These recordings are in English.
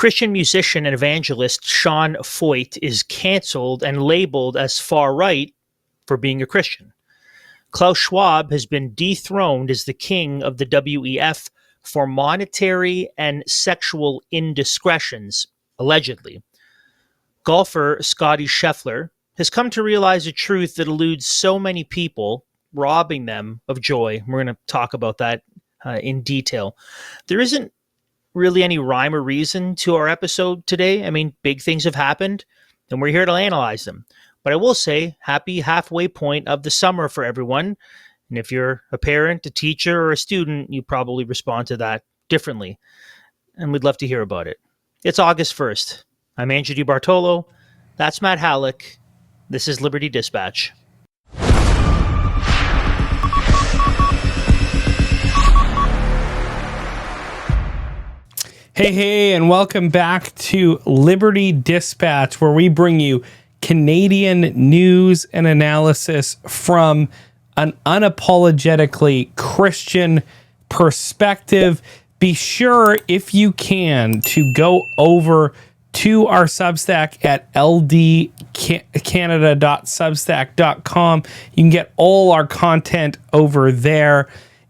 Christian musician and evangelist Sean Feucht is canceled and labeled as far right for being a Christian. Klaus Schwab has been dethroned as the king of the WEF for monetary and sexual indiscretions, allegedly. Golfer Scottie Scheffler has come to realize a truth that eludes so many people, robbing them of joy. We're going to talk about that in detail. There isn't really any rhyme or reason to our episode today. I mean, big things have happened, and we're here to analyze them. But I will say, happy halfway point of the summer for everyone. And if you're a parent, a teacher, or a student, you probably respond to that differently. And we'd love to hear about it. It's August 1st. I'm Andrew DeBartolo. That's Matt Hallick. This is Liberty Dispatch. Hey, and welcome back to Liberty Dispatch, where we bring you Canadian news and analysis from an unapologetically Christian perspective. Be sure, if you can, to go over to our Substack at ldcanada.substack.com. You can get all our content over there.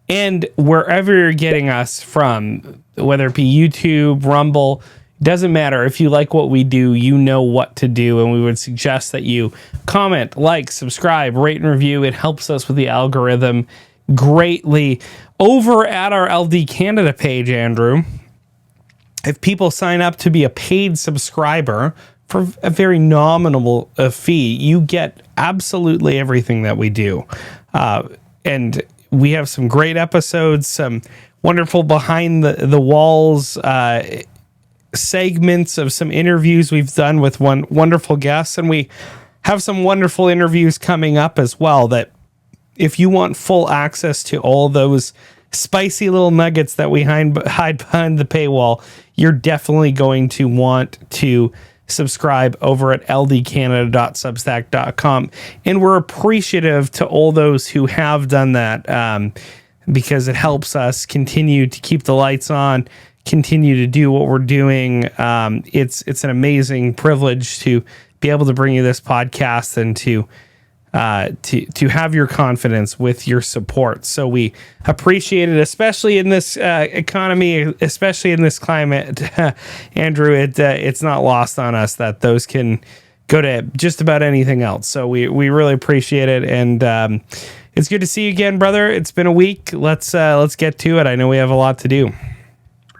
And wherever you're getting us from, whether it be YouTube, Rumble, doesn't matter. If you like what we do, you know what to do. And we would suggest that you comment, like, subscribe, rate, and review. It helps us with the algorithm greatly. Over at our LD Canada page, Andrew, if people sign up to be a paid subscriber for a very nominal fee, you get absolutely everything that we do. And we have some great episodes, some wonderful behind the walls segments of some interviews we've done with one wonderful guests, and we have some wonderful interviews coming up as well, that if you want full access to all those spicy little nuggets that we hide behind the paywall, you're definitely going to want to subscribe over at ldcanada.substack.com. And we're appreciative to all those who have done that, because it helps us continue to keep the lights on, continue to do what we're doing. It's an amazing privilege to be able to bring you this podcast and to have your confidence with your support. So we appreciate it, especially in this economy, especially in this climate. Andrew, it's not lost on us that those can go to just about anything else. So we really appreciate it, and it's good to see you again, brother. It's been a week. Let's get to it. I know we have a lot to do.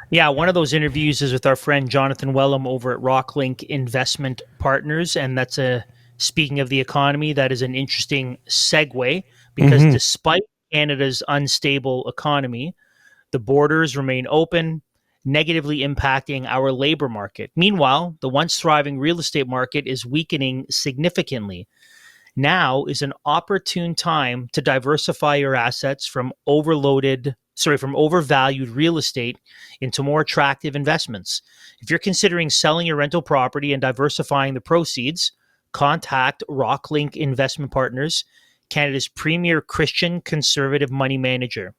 Yeah, one of those interviews is with our friend Jonathan Wellham over at Rocklinc Investment Partners, and that's speaking of the economy, that is an interesting segue, because despite Canada's unstable economy, the borders remain open, negatively impacting our labor market. Meanwhile, the once thriving real estate market is weakening significantly. Now is an opportune time to diversify your assets from overvalued real estate into more attractive investments. If you're considering selling your rental property and diversifying the proceeds, contact Rocklinc Investment Partners, Canada's premier Christian conservative money manager.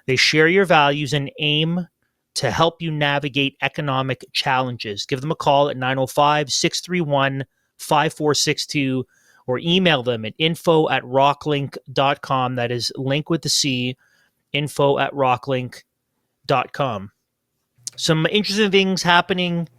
They share your values and aim to help you navigate economic challenges. Give them a call at 905-631-5462 or email them at info@rocklinc.com. That is link with the C, info@rocklinc.com. Some interesting things happening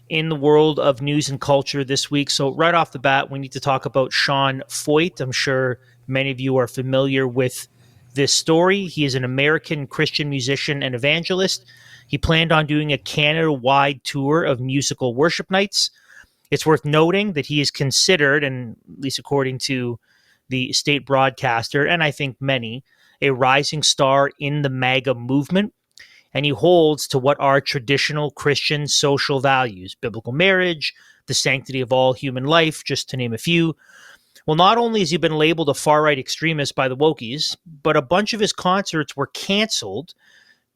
in the world of news and culture this week. So right off the bat, we need to talk about Sean Feucht. I'm sure many of you are familiar with this story. He is an American Christian musician and evangelist. He planned on doing a Canada-wide tour of musical worship nights. It's worth noting that he is considered, and at least according to the state broadcaster, and I think many, a rising star in the MAGA movement. And he holds to what are traditional Christian social values: biblical marriage, the sanctity of all human life, just to name a few. Well, not only has he been labeled a far-right extremist by the wokies, but a bunch of his concerts were canceled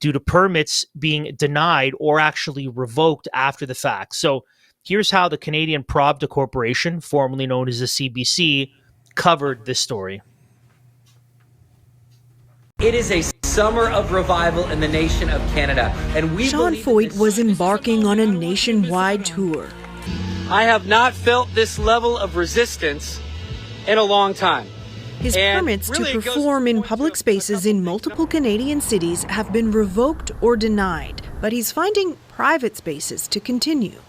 due to permits being denied or actually revoked after the fact. So here's how the Canadian Pravda Corporation, formerly known as the CBC, covered this story. It is a summer of revival in the nation of Canada, and Sean Feucht was embarking on a nationwide tour. I have not felt this level of resistance in a long time. His permits to perform in public spaces in multiple Canadian cities have been revoked or denied, but he's finding private spaces to continue.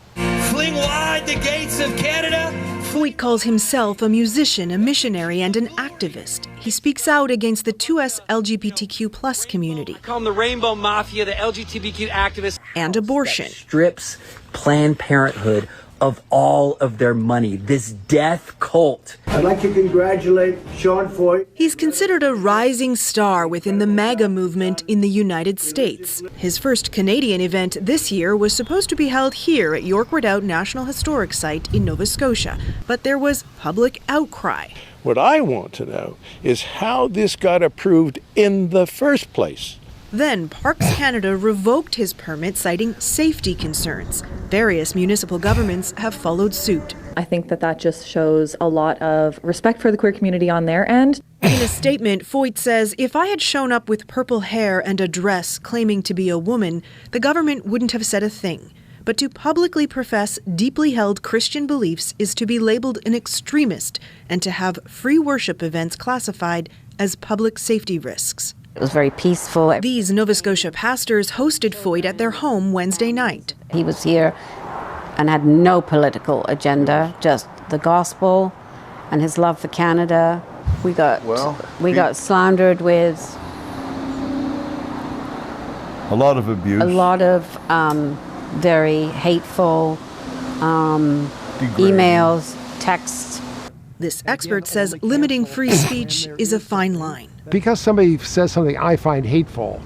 Fling wide the gates of Canada. Feucht calls himself a musician, a missionary, and an activist. He speaks out against the 2S LGBTQ+ community. I call them the Rainbow Mafia, the LGBTQ activists. And abortion. Strips Planned Parenthood of all of their money. This death cult. I'd like to congratulate Sean Feucht. He's considered a rising star within the MAGA movement in the United States. His first Canadian event this year was supposed to be held here at York Redoubt National Historic Site in Nova Scotia, but there was public outcry. What I want to know is how this got approved in the first place. Then Parks Canada revoked his permit, citing safety concerns. Various municipal governments have followed suit. I think that just shows a lot of respect for the queer community on their end. In a statement, Feucht says, if I had shown up with purple hair and a dress claiming to be a woman, the government wouldn't have said a thing. But to publicly profess deeply held Christian beliefs is to be labeled an extremist and to have free worship events classified as public safety risks. It was very peaceful. These Nova Scotia pastors hosted Feucht at their home Wednesday night. He was here and had no political agenda, just the gospel and his love for Canada. We got slandered with a lot of abuse, a lot of very hateful emails, texts. This expert says limiting free speech is a fine line. Because somebody says something I find hateful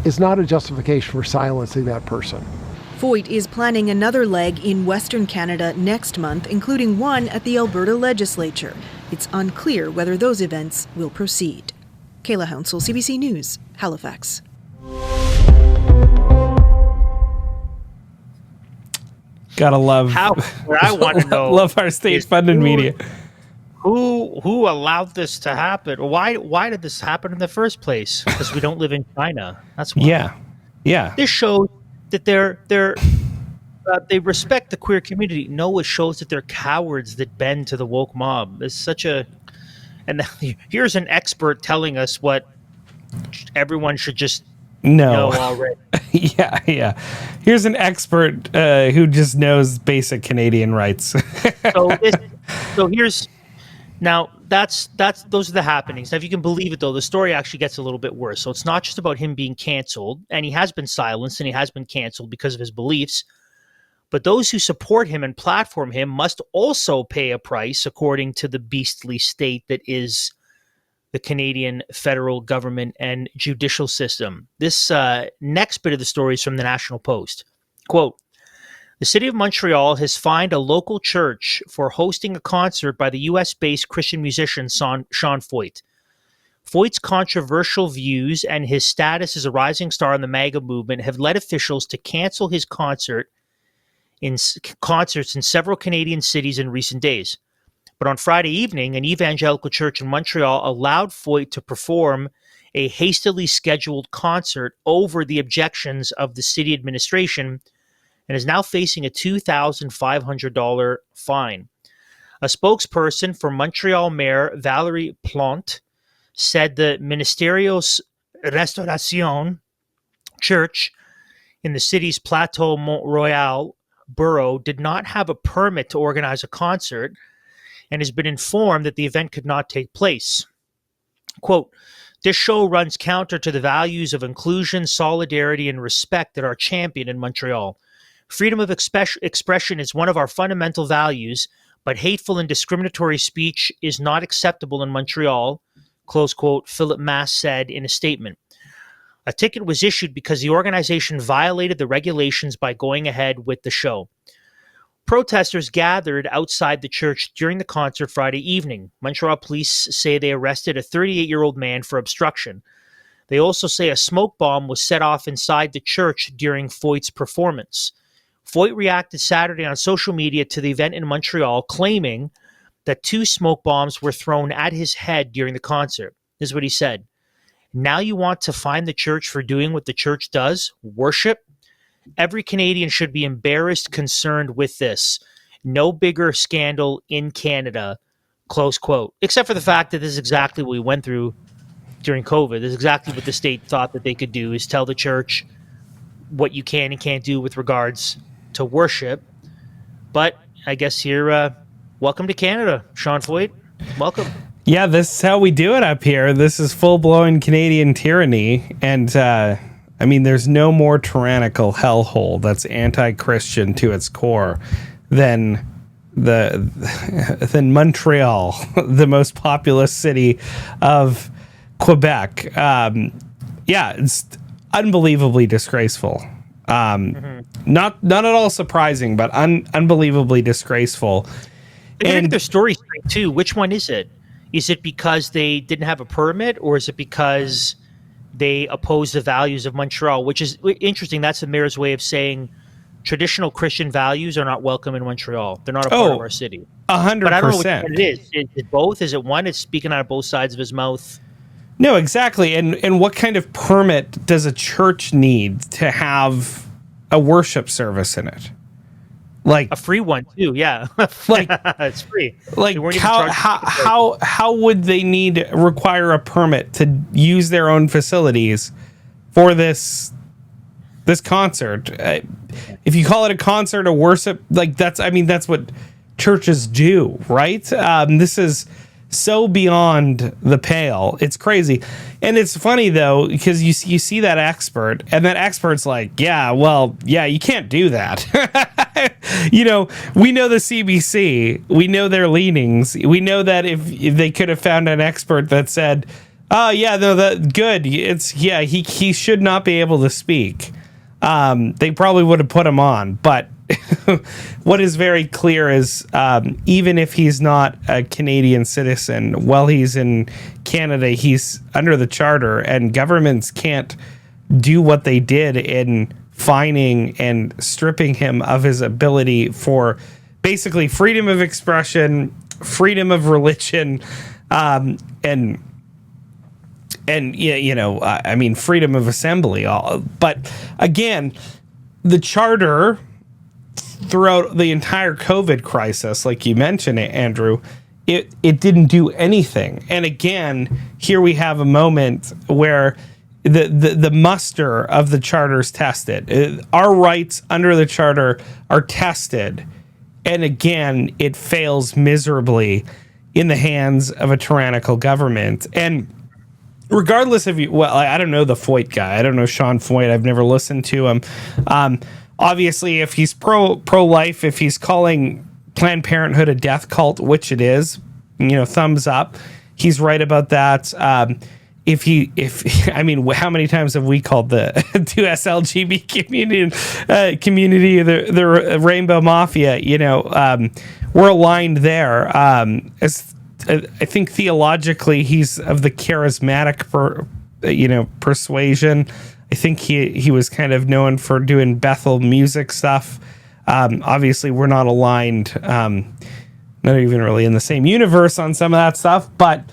is not a justification for silencing that person. Feucht is planning another leg in Western Canada next month, including one at the Alberta Legislature. It's unclear whether those events will proceed. Kayla Hounsell, CBC News, Halifax. Gotta love. What I want to know. Love our state-funded media. Who allowed this to happen? Why did this happen in the first place? Because we don't live in China. That's why. Yeah. This shows that they respect the queer community. No, it shows that they're cowards that bend to the woke mob. It's such a. And here's an expert telling us what everyone should just know already. Yeah. Here's an expert who just knows basic Canadian rights. so here's now those are the happenings. Now, if you can believe it, though, the story actually gets a little bit worse. So it's not just about him being canceled, and he has been silenced and he has been canceled because of his beliefs. But those who support him and platform him must also pay a price, according to the beastly state that is the Canadian federal government and judicial system. This next bit of the story is from the National Post. Quote, the city of Montreal has fined a local church for hosting a concert by the U.S.-based Christian musician Sean Feucht. Feucht's controversial views and his status as a rising star in the MAGA movement have led officials to cancel his concerts in several Canadian cities in recent days. But on Friday evening, an evangelical church in Montreal allowed Feucht to perform a hastily scheduled concert over the objections of the city administration and is now facing a $2,500 fine. A spokesperson for Montreal Mayor Valérie Plante said the Ministerios Restauration Church in the city's Plateau Mont-Royal borough did not have a permit to organize a concert and has been informed that the event could not take place. Quote, this show runs counter to the values of inclusion, solidarity, and respect that are championed in Montreal. Freedom of expression is one of our fundamental values, but hateful and discriminatory speech is not acceptable in Montreal, close quote, Philip Mass said in a statement. A ticket was issued because the organization violated the regulations by going ahead with the show. Protesters gathered outside the church during the concert Friday evening. Montreal police say they arrested a 38-year-old man for obstruction. They also say a smoke bomb was set off inside the church during Feucht's performance. Feucht reacted Saturday on social media to the event in Montreal, claiming that 2 smoke bombs were thrown at his head during the concert. This is what he said. Now you want to fine the church for doing what the church does, worship? Every Canadian should be embarrassed, concerned with this. No bigger scandal in Canada, close quote. Except for the fact that this is exactly what we went through during COVID. This is exactly what the state thought that they could do, is tell the church what you can and can't do with regards to worship. But I guess here, welcome to Canada, Sean Feucht. Welcome. Yeah, this is how we do it up here. This is full-blown Canadian tyranny. And, I mean, there's no more tyrannical hellhole that's anti-Christian to its core than Montreal, the most populous city of Quebec. It's unbelievably disgraceful. Not at all surprising, but unbelievably disgraceful. They and their story straight too. Which one is it? Is it because they didn't have a permit, or is it because they oppose the values of Montreal? Which is interesting. That's the mayor's way of saying traditional Christian values are not welcome in Montreal. They're not a part of our city. 100%. But I don't know which one it is. Is it both? Is it one? It's speaking out of both sides of his mouth. No, exactly. And what kind of permit does a church need to have a worship service in it? Like a free one too, yeah. Like it's free. Like how would they require a permit to use their own facilities for this concert? If you call it a concert, a worship, like that's what churches do, right? This is so beyond the pale. It's crazy. And it's funny though, because you see that expert, and that expert's like, you can't do that. We know the CBC, we know their leanings. We know that if they could have found an expert that said, good. He should not be able to speak. They probably would have put him on, but what is very clear is even if he's not a Canadian citizen, while he's in Canada, he's under the charter, and governments can't do what they did in fining and stripping him of his ability for basically freedom of expression, freedom of religion, and freedom of assembly. But again, the charter throughout the entire COVID crisis, like you mentioned, Andrew, it didn't do anything. And again, here we have a moment where the muster of the charter is tested. Our rights under the charter are tested. And again, it fails miserably in the hands of a tyrannical government. And regardless of I don't know the Feucht guy. I don't know Sean Feucht. I've never listened to him. Obviously, if he's pro-life, if he's calling Planned Parenthood a death cult, which it is, thumbs up. He's right about that. How many times have we called the 2SLGB community the Rainbow Mafia? We're aligned there. As I think theologically, he's of the charismatic, persuasion. I think he was kind of known for doing Bethel music stuff. Obviously, we're not aligned, not even really in the same universe on some of that stuff. But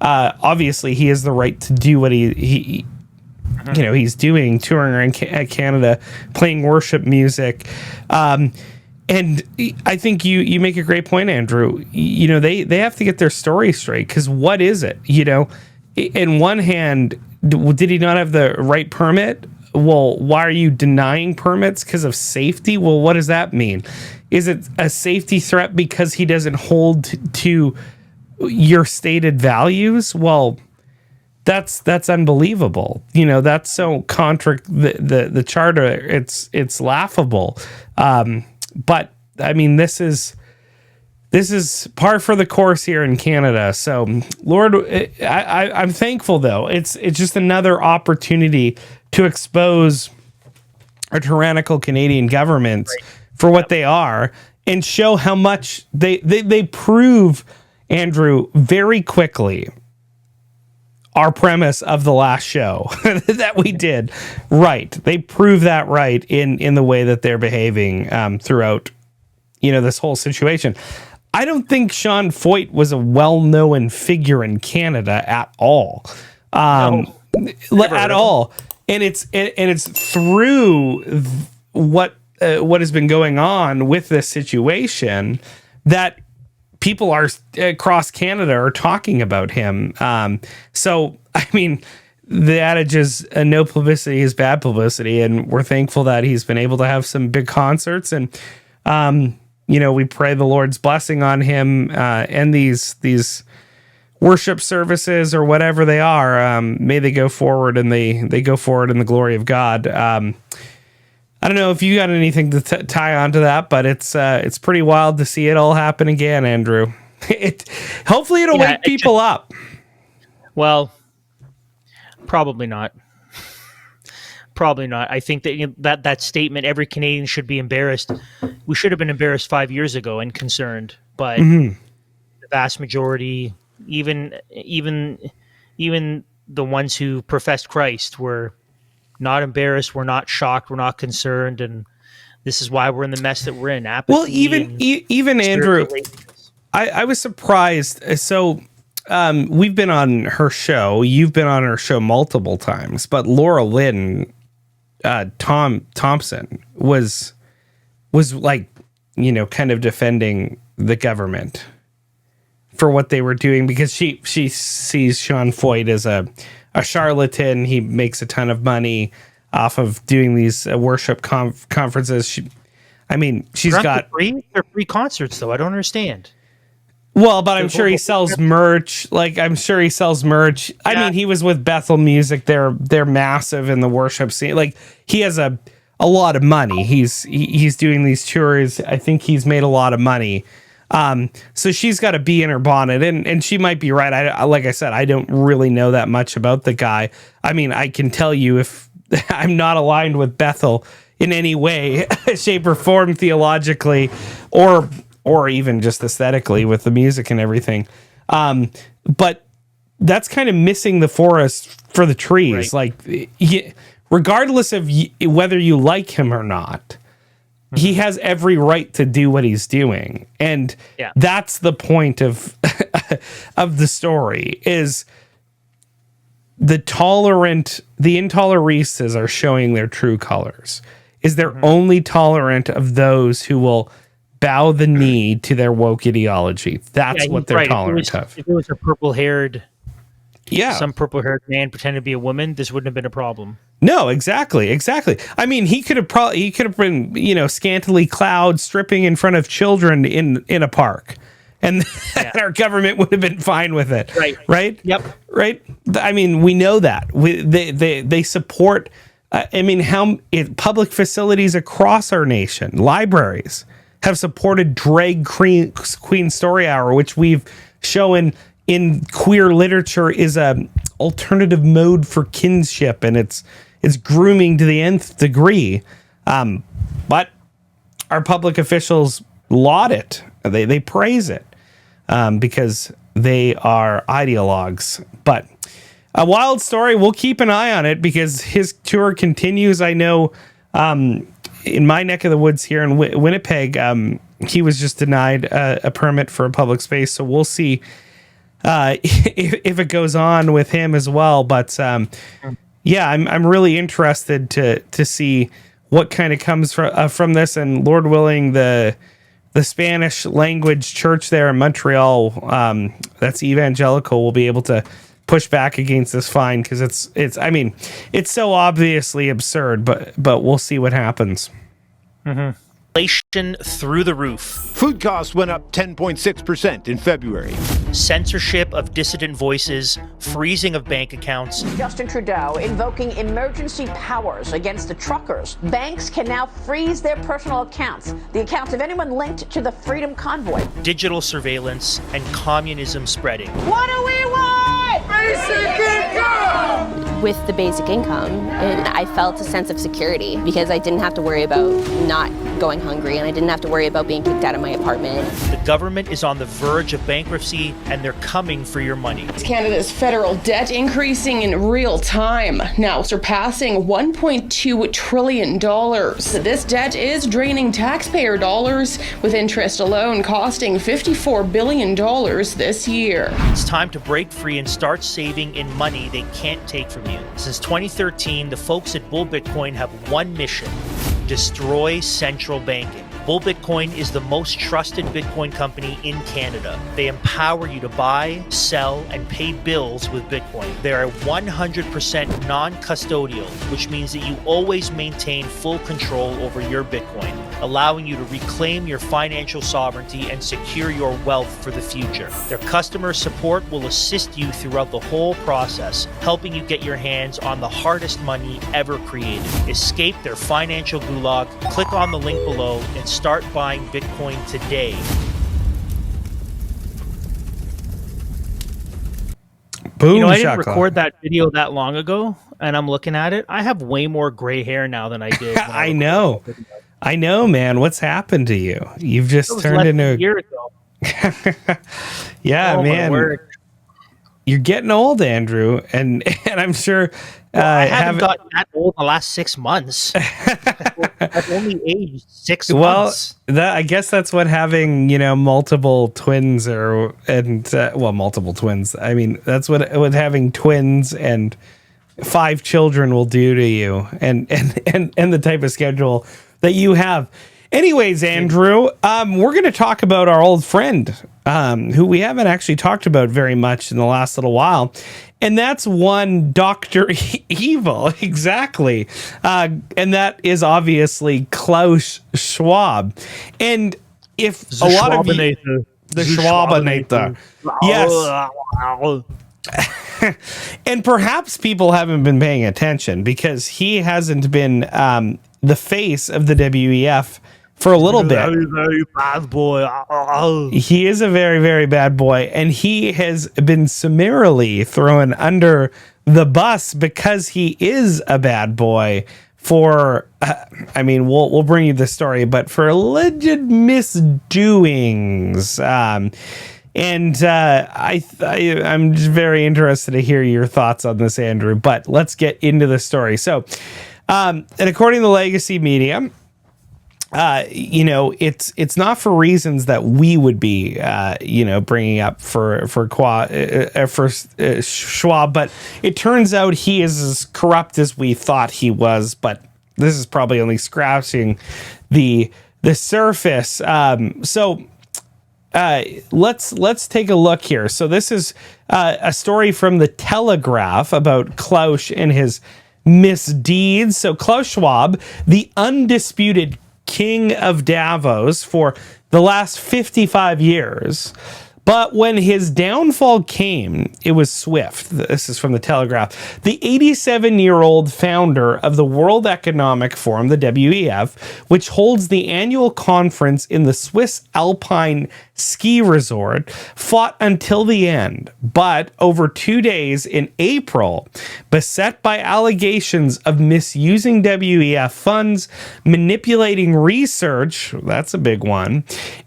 obviously, he has the right to do what he's doing, touring around Canada, playing worship music. And I think you make a great point, Andrew. They have to get their story straight, because what is it? In one hand, did he not have the right permit? Well, why are you denying permits? Because of safety? Well, what does that mean? Is it a safety threat because he doesn't hold to your stated values? Well, that's unbelievable. That's so contra the charter. It's laughable. But I mean, this is par for the course here in Canada. So, Lord, I'm thankful though. It's just another opportunity to expose our tyrannical Canadian governments for what they are, and show how much they prove, Andrew, very quickly our premise of the last show that we did right. They prove that right in the way that they're behaving throughout, this whole situation. I don't think Sean Feucht was a well-known figure in Canada at all. No. at all. And it's through what has been going on with this situation that people are across Canada are talking about him. So, I mean, the adage is no publicity is bad publicity, and we're thankful that he's been able to have some big concerts. And, we pray the Lord's blessing on him and these worship services or whatever they are. May they go forward and they go forward in the glory of God. I don't know if you got anything to tie onto that, but it's pretty wild to see it all happen again, Andrew. Hopefully it'll wake people up. Well, probably not. Probably not. I think that that statement, every Canadian should be embarrassed. We should have been embarrassed 5 years ago and concerned, but the vast majority, even the ones who professed Christ, were not embarrassed. We're not shocked. We're not concerned, and this is why we're in the mess that we're in. Apathy. Well, even Andrew, I was surprised. So we've been on her show. You've been on her show multiple times, but Laura Lynn, Tom Thompson was like, kind of defending the government for what they were doing, because she sees Sean Feucht as a charlatan. He makes a ton of money off of doing these worship conferences. She's got free concerts, though. I don't understand. Well, but I'm sure he sells merch. I mean, he was with Bethel Music. They're massive in the worship scene. Like, he has a lot of money. He's doing these tours. I think he's made a lot of money. So she's got a bee in her bonnet, and she might be right. Like I said, I don't really know that much about the guy. I mean, I can tell you if I'm not aligned with Bethel in any way, shape, or form theologically, or even just aesthetically with the music and everything. But that's kind of missing the forest for the trees. Right. Like, regardless of whether you like him or not, he has every right to do what he's doing. And that's the point of of the story, is the intolerances are showing their true colors. Is they're only tolerant of those who will bow the knee to their woke ideology. That's what they're tolerant of. If it was a some purple-haired man pretending to be a woman, this wouldn't have been a problem. No, exactly. I mean, he could have been, scantily clad, stripping in front of children in a park, and our government would have been fine with it. Right. Yep. Right. I mean, we know that they support. Public facilities across our nation, libraries, have supported Drag Queen Story Hour, which we've shown in queer literature is a alternative mode for kinship, and it's grooming to the nth degree. But our public officials laud it. They praise it because they are ideologues. But a wild story. We'll keep an eye on it because his tour continues. I know in my neck of the woods here in Winnipeg, he was just denied a permit for a public space. So we'll see if it goes on with him as well. But I'm really interested to see what kind of comes from this. And Lord willing, the Spanish language church there in Montreal, that's evangelical, will be able to push back against this fine, because it's so obviously absurd, but we'll see what happens. Inflation through the roof. Food costs went up 10.6% in February. Censorship of dissident voices, freezing of bank accounts. Justin Trudeau invoking emergency powers against the truckers. Banks can now freeze their personal accounts, the accounts of anyone linked to the Freedom Convoy. Digital surveillance and communism spreading. What do we want? Basic income! With the basic income, and I felt a sense of security because I didn't have to worry about not going hungry, and I didn't have to worry about being kicked out of my apartment. The government is on the verge of bankruptcy, and they're coming for your money. Canada's federal debt increasing in real time, now surpassing $1.2 trillion. This debt is draining taxpayer dollars, with interest alone costing $54 billion this year. It's time to break free and start saving in money they can't take from you. you. Since 2013, the folks at Bull Bitcoin have one mission: destroy central banking. Bull Bitcoin is the most trusted Bitcoin company in Canada. They empower you to buy, sell, and pay bills with Bitcoin. They are 100% non-custodial, which means that you always maintain full control over your Bitcoin, allowing you to reclaim your financial sovereignty and secure your wealth for the future. Their customer support will assist you throughout the whole process, helping you get your hands on the hardest money ever created. Escape their financial gulag, click on the link below, and start buying Bitcoin today. Boom, I didn't shaka. record that video that long ago, and I'm looking at it. I have way more gray hair now than I did. I know. I know, man. What's happened to you? You've just turned less into than a year ago. Yeah, Oh, my man. word. You're getting old, Andrew, and I'm sure I haven't gotten that old in the last 6 months. I've only aged 6 months. I guess that's what having multiple twins multiple twins. I mean, that's what having twins and 5 children will do to you, and the type of schedule that you have. Anyways, Andrew, we're going to talk about our old friend, who we haven't actually talked about very much in the last little while. And that's one Dr. Evil, exactly. And that is obviously Klaus Schwab. And if a lot of you... The Schwabinator. Yes. And perhaps people haven't been paying attention because he hasn't been the face of the WEF for a little bit. Very, very bad boy. He is a very, very bad boy, and he has been summarily thrown under the bus because he is a bad boy for, we'll bring you the story, but for alleged misdoings. I'm just very interested to hear your thoughts on this, Andrew, but let's get into the story. So, and according to the legacy media, it's not for reasons that we would be, bringing up for Schwab, but it turns out he is as corrupt as we thought he was. But this is probably only scratching the surface. Let's take a look here. So this is a story from the Telegraph about Klaus and his misdeeds. So Klaus Schwab, the undisputed king of Davos for the last 55 years. But when his downfall came, it was swift. This is from the Telegraph. The 87-year-old founder of the World Economic Forum, the WEF, which holds the annual conference in the Swiss Alpine ski resort, fought until the end. But over 2 days in April, beset by allegations of misusing WEF funds, manipulating research, that's a big one,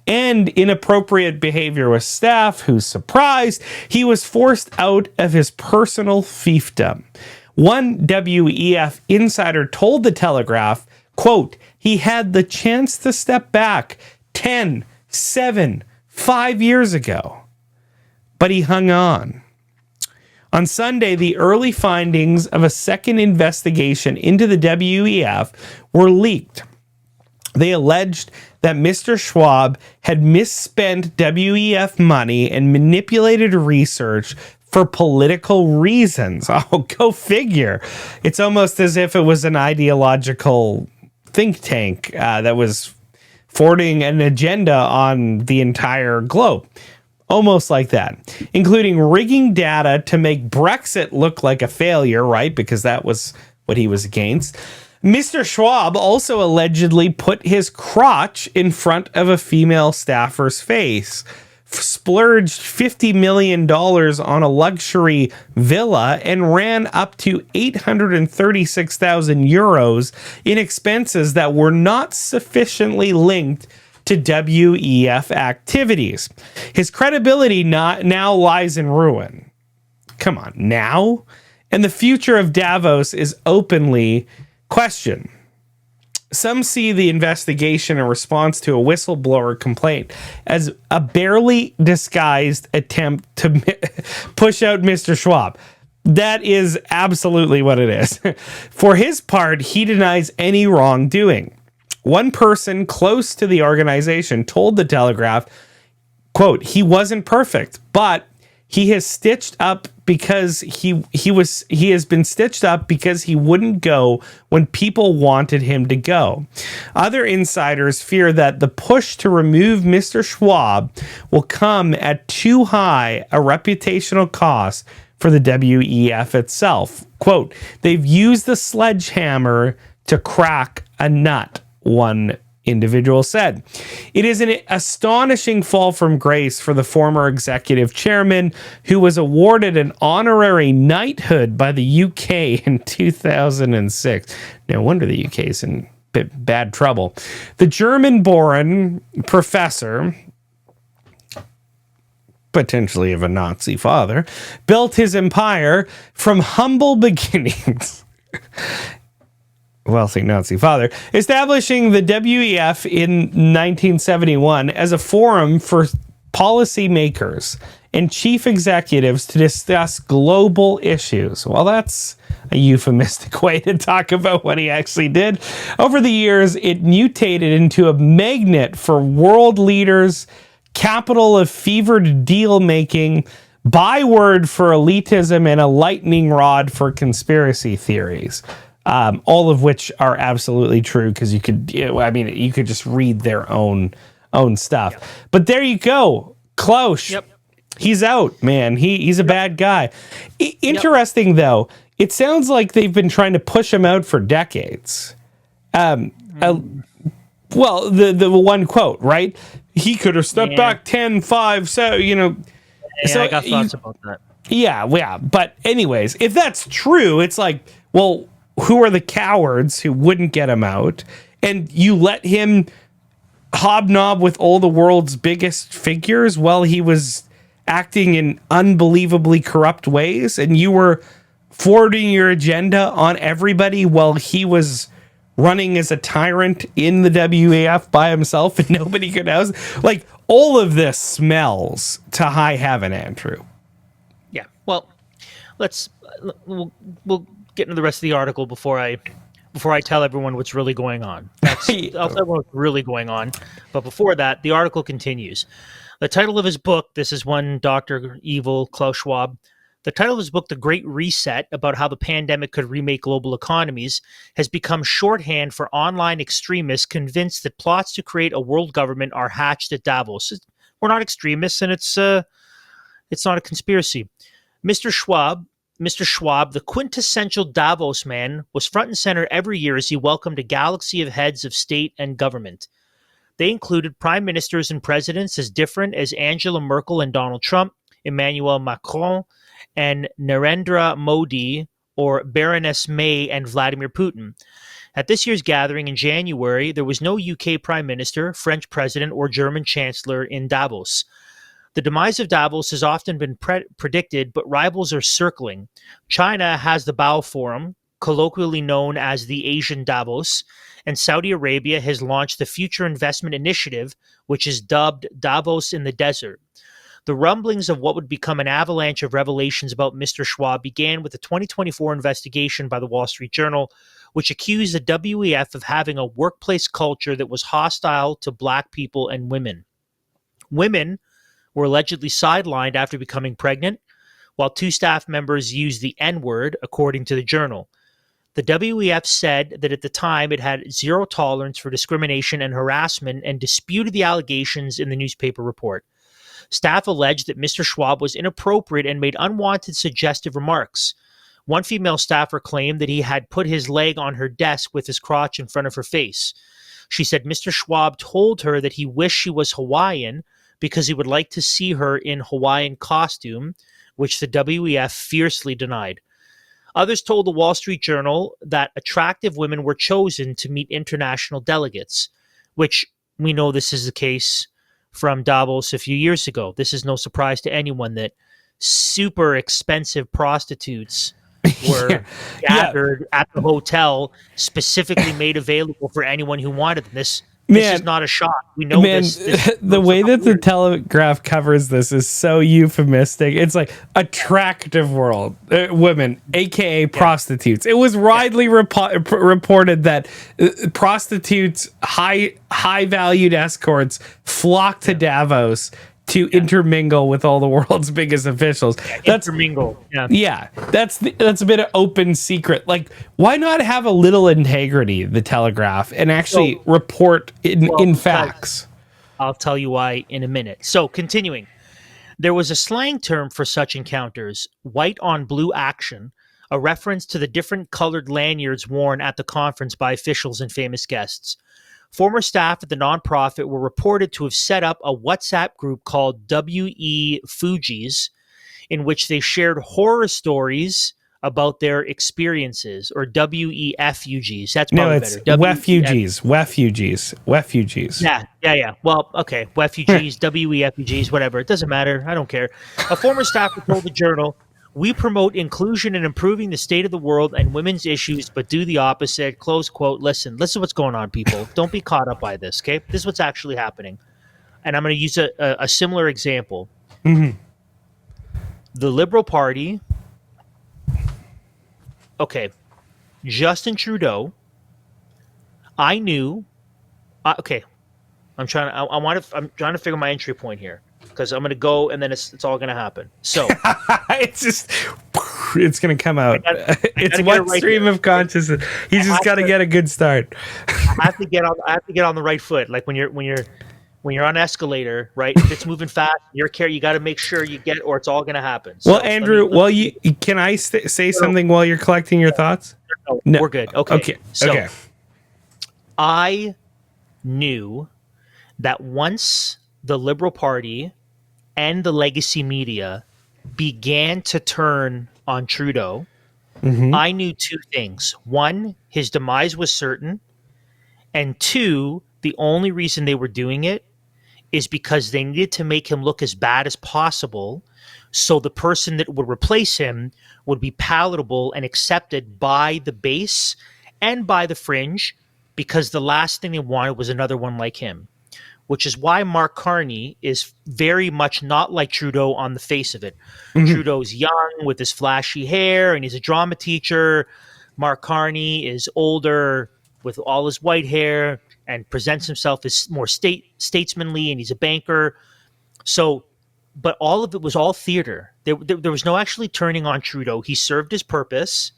and inappropriate behavior with staff, who's surprised, he was forced out of his personal fiefdom. One WEF insider told the Telegraph, quote, he had the chance to step back 10, 7, 5 years ago, but he hung on. On Sunday, the early findings of a second investigation into the WEF were leaked. They alleged that Mr. Schwab had misspent WEF money and manipulated research for political reasons. Oh, go figure. It's almost as if it was an ideological think tank that was forwarding an agenda on the entire globe. Almost like that, including rigging data to make Brexit look like a failure, right? Because that was what he was against. Mr. Schwab also allegedly put his crotch in front of a female staffer's face, splurged $50 million on a luxury villa, and ran up to 836,000 euros in expenses that were not sufficiently linked to WEF activities. His credibility now lies in ruin. Come on, now? And the future of Davos is openly questioned. Some see the investigation in response to a whistleblower complaint as a barely disguised attempt to push out Mr. Schwab. That is absolutely what it is. For his part, he denies any wrongdoing. One person close to the organization told the Telegraph, quote, "He wasn't perfect, but he has stitched up because he has been stitched up because he wouldn't go when people wanted him to go." Other insiders fear that the push to remove Mr. Schwab will come at too high a reputational cost for the WEF itself. Quote, "They've used the sledgehammer to crack a nut," one individual said. It is an astonishing fall from grace for the former executive chairman, who was awarded an honorary knighthood by the UK in 2006. No wonder the UK is in bad trouble. The German-born professor, potentially of a Nazi father, built his empire from humble beginnings. Wealthy Nazi father, establishing the WEF in 1971 as a forum for policymakers and chief executives to discuss global issues. Well, that's a euphemistic way to talk about what he actually did. Over the years, it mutated into a magnet for world leaders, capital of fevered deal-making, byword for elitism, and a lightning rod for conspiracy theories. All of which are absolutely true, because you could just read their own stuff. Yep. But there you go. Klaus. Yep. He's out, man. He's a bad guy. Interesting, though. It sounds like they've been trying to push him out for decades. Well, the one quote, right? He could have stepped back 10, 5, so, you know. Yeah, so I got thoughts about that. Yeah. But anyways, if that's true, it's like, well, who are the cowards who wouldn't get him out? And you let him hobnob with all the world's biggest figures while he was acting in unbelievably corrupt ways, and you were forwarding your agenda on everybody while he was running as a tyrant in the WEF by himself and nobody could house. Like, all of this smells to high heaven, Andrew. Yeah. Well, we'll get into the rest of the article before I tell everyone what's really going on. I'll tell everyone what's really going on. But before that, the article continues. The title of his book, this is one Dr. Evil, Klaus Schwab. The title of his book, The Great Reset, about how the pandemic could remake global economies, has become shorthand for online extremists convinced that plots to create a world government are hatched at Davos. We're not extremists, and it's not a conspiracy. Mr. Schwab, the quintessential Davos man, was front and center every year as he welcomed a galaxy of heads of state and government. They included prime ministers and presidents as different as Angela Merkel and Donald Trump, Emmanuel Macron, and Narendra Modi, or Baroness May and Vladimir Putin. At this year's gathering in January, there was no UK Prime Minister, French President, or German Chancellor in Davos. The demise of Davos has often been predicted, but rivals are circling. China has the Bao Forum, colloquially known as the Asian Davos, and Saudi Arabia has launched the Future Investment Initiative, which is dubbed Davos in the Desert. The rumblings of what would become an avalanche of revelations about Mr. Schwab began with a 2024 investigation by the Wall Street Journal, which accused the WEF of having a workplace culture that was hostile to Black people and women. Women were allegedly sidelined after becoming pregnant, while 2 staff members used the N-word, according to the Journal. The WEF said that at the time it had zero tolerance for discrimination and harassment and disputed the allegations in the newspaper report. Staff alleged that Mr. Schwab was inappropriate and made unwanted suggestive remarks. One female staffer claimed that he had put his leg on her desk with his crotch in front of her face. She said Mr. Schwab told her that he wished she was Hawaiian because he would like to see her in Hawaiian costume, which the WEF fiercely denied. Others told the Wall Street Journal that attractive women were chosen to meet international delegates, which we know this is the case from Davos a few years ago. This is no surprise to anyone that super expensive prostitutes were gathered at the hotel, specifically made available for anyone who wanted them. This is not a shot. We know this. The way that the Telegraph covers this is so euphemistic. It's like attractive world women, aka prostitutes. It was widely reported that prostitutes, high valued escorts, flock to Davos to intermingle with all the world's biggest officials. Intermingle. Yeah, that's a bit of open secret. Like, why not have a little integrity, the Telegraph, and actually report in facts? I'll tell you why in a minute. So, continuing. There was a slang term for such encounters, white on blue action, a reference to the different colored lanyards worn at the conference by officials and famous guests. Former staff at the nonprofit were reported to have set up a WhatsApp group called W.E. Fugees, in which they shared horror stories about their experiences, or W.E.F.U.Gs. That's probably better. Refugees. Yeah. Well, okay. Refugees, W.E.F.U.Gs, whatever. It doesn't matter. I don't care. A former staffer told the Journal, "We promote inclusion and improving the state of the world and women's issues, but do the opposite." Close quote. Listen what's going on, people. Don't be caught up by this, okay? This is what's actually happening. And I'm going to use a similar example. Mm-hmm. The Liberal Party, okay, Justin Trudeau, I knew, okay, I'm trying to figure my entry point here. Because I'm going to go, and then it's all going to happen. So it's going to come out. It's one stream of consciousness. He's just got to get a good start. I have to get on the right foot. Like when you're on an escalator, right? If it's moving fast, you got to make sure you get, or it's all going to happen. So, well, Andrew, can I say something while you're collecting your thoughts? No, we're good. Okay. Okay. I knew that once the Liberal Party and the legacy media began to turn on Trudeau, I knew two things. One, his demise was certain. And two, the only reason they were doing it is because they needed to make him look as bad as possible so the person that would replace him would be palatable and accepted by the base and by the fringe, because the last thing they wanted was another one like him. Which is why Mark Carney is very much not like Trudeau on the face of it. Trudeau's young with his flashy hair, and he's a drama teacher. Mark Carney is older with all his white hair and presents himself as more statesmanly, and he's a banker. So, but all of it was all theater. There was no actually turning on Trudeau. He served his purpose.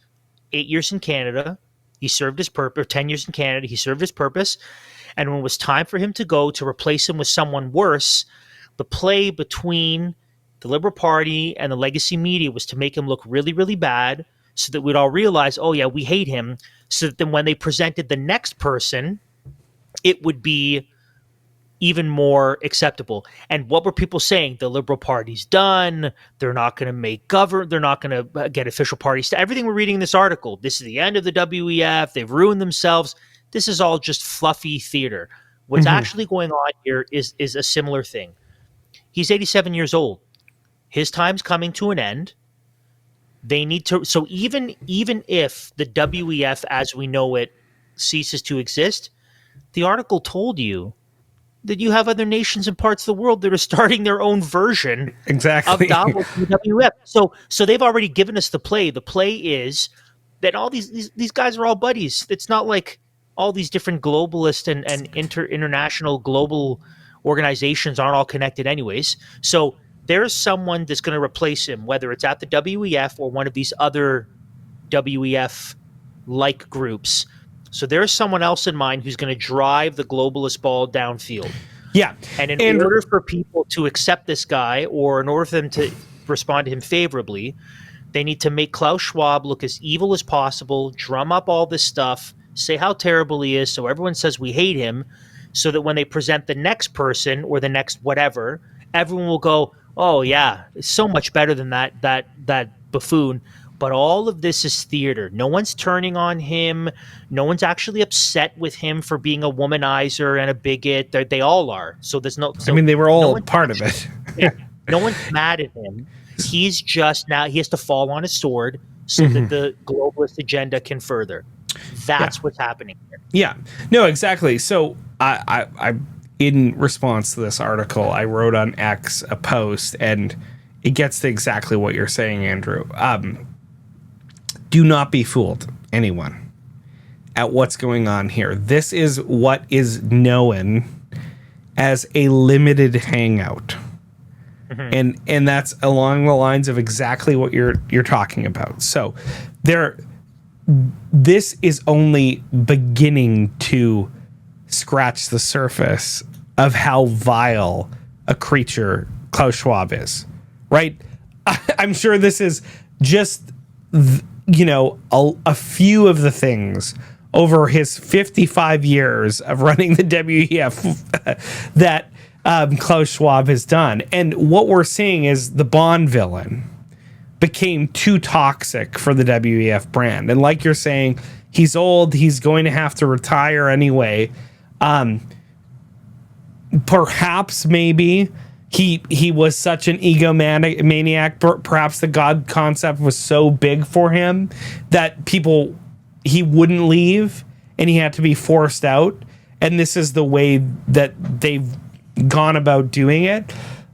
8 years in Canada, he served his purpose. 10 years in Canada, he served his purpose. And when it was time for him to go to replace him with someone worse, the play between the Liberal Party and the legacy media was to make him look really, really bad so that we'd all realize, oh, yeah, we hate him. So that then when they presented the next person, it would be even more acceptable. And what were people saying? The Liberal Party's done. They're not going to make they're not going to get official parties. Everything we're reading in this article, this is the end of the WEF. They've ruined themselves. This is all just fluffy theater. What's actually going on here is a similar thing. He's 87 years old. His time's coming to an end. They need to. So even if the WEF as we know it ceases to exist, the article told you that you have other nations and parts of the world that are starting their own version of Davos and the WEF. So they've already given us the play. The play is that all these guys are all buddies. It's not like all these different globalist and international global organizations aren't all connected anyways. So there's someone that's going to replace him, whether it's at the WEF or one of these other WEF-like groups. So there's someone else in mind who's going to drive the globalist ball downfield. Yeah. And in order for people to accept this guy, or in order for them to respond to him favorably, they need to make Klaus Schwab look as evil as possible, drum up all this stuff, say how terrible he is so everyone says we hate him, so that when they present the next person or the next whatever, everyone will go, oh yeah, it's so much better than that buffoon. But all of this is theater. No one's turning on him. No one's actually upset with him for being a womanizer and a bigot. They all are. So there's no. So I mean, they were all part of it. Yeah, no one's mad at him. He's just now he has to fall on his sword so that the globalist agenda can further. That's what's happening here. Yeah, no, exactly. So I in response to this article, I wrote on X a post, and it gets to exactly what you're saying, Andrew. Do not be fooled, anyone, at what's going on here. This is what is known as a limited hangout. And that's along the lines of exactly what you're talking about. So this is only beginning to scratch the surface of how vile a creature Klaus Schwab is, right? I'm sure this is just, a few of the things over his 55 years of running the WEF that Klaus Schwab has done. And what we're seeing is the Bond villain became too toxic for the WEF brand. And like you're saying, he's old, he's going to have to retire anyway. Perhaps maybe he was such an egomaniac, perhaps the God concept was so big for him that he wouldn't leave and he had to be forced out. And this is the way that they've gone about doing it.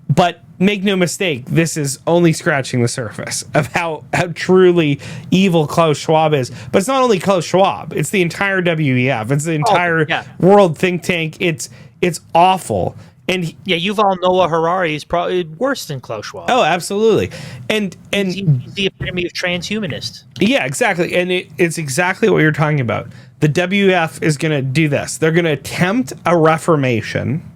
But make no mistake, this is only scratching the surface of how truly evil Klaus Schwab is. But it's not only Klaus Schwab, it's the entire WEF, it's the entire world think tank. It's awful. And Yuval Noah Harari is probably worse than Klaus Schwab. Oh, absolutely. And he's the epitome of transhumanist. Yeah, exactly. And it's exactly what you're talking about. The WEF is going to do this. They're going to attempt a reformation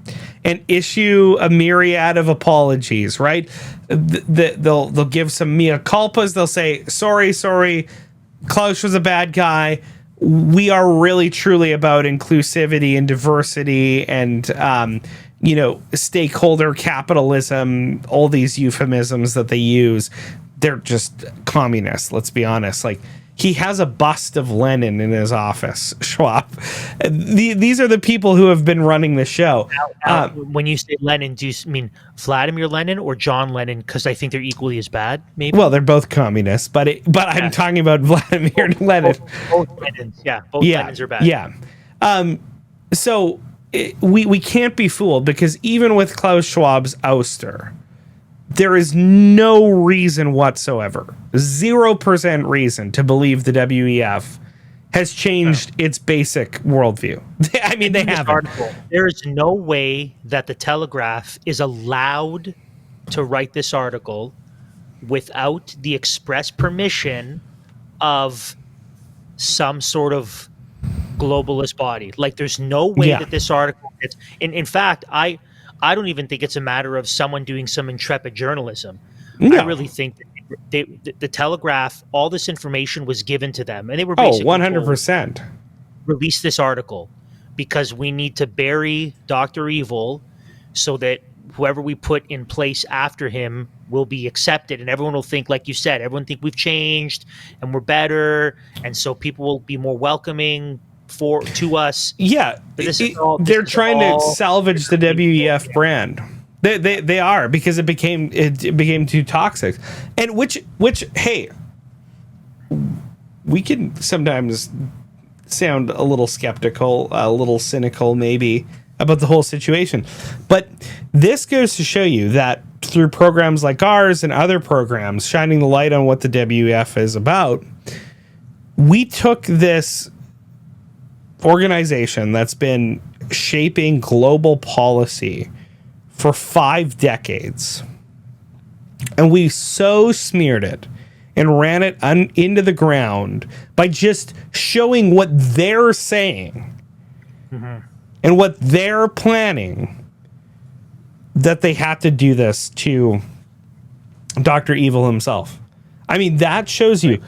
and issue a myriad of apologies, right? They'll give some mea culpas. They'll say, sorry, Klaus was a bad guy. We are really, truly about inclusivity and diversity and, stakeholder capitalism, all these euphemisms that they use. They're just communists, let's be honest. Like, he has a bust of Lenin in his office, Schwab. These are the people who have been running the show. When you say Lenin, do you mean Vladimir Lenin or John Lennon? Because I think they're equally as bad, maybe? Well, they're both communists, but I'm talking about Vladimir Lenin. Both Lenins, both Lenins are bad. Yeah. So we can't be fooled, because even with Klaus Schwab's ouster, there is no reason whatsoever, 0% reason to believe the WEF has changed its basic worldview. I mean, they haven't. There is no way that the Telegraph is allowed to write this article without the express permission of some sort of globalist body. Like, there's no way that this article gets... In fact, I don't even think it's a matter of someone doing some intrepid journalism. No. I really think that the Telegraph, all this information was given to them, and they were basically 100% release this article because we need to bury Dr. Evil so that whoever we put in place after him will be accepted, and everyone will think, like you said, everyone think we've changed and we're better, and so people will be more welcoming to us. Yeah, they're trying to salvage the WEF brand. They are, because it became too toxic, and which hey, we can sometimes sound a little skeptical, a little cynical maybe about the whole situation, but this goes to show you that through programs like ours and other programs shining the light on what the WEF is about, we took this organization that's been shaping global policy for 5 decades, and we so smeared it and ran it into the ground by just showing what they're saying and what they're planning, that they had to do this to Dr. Evil himself. I mean, that shows you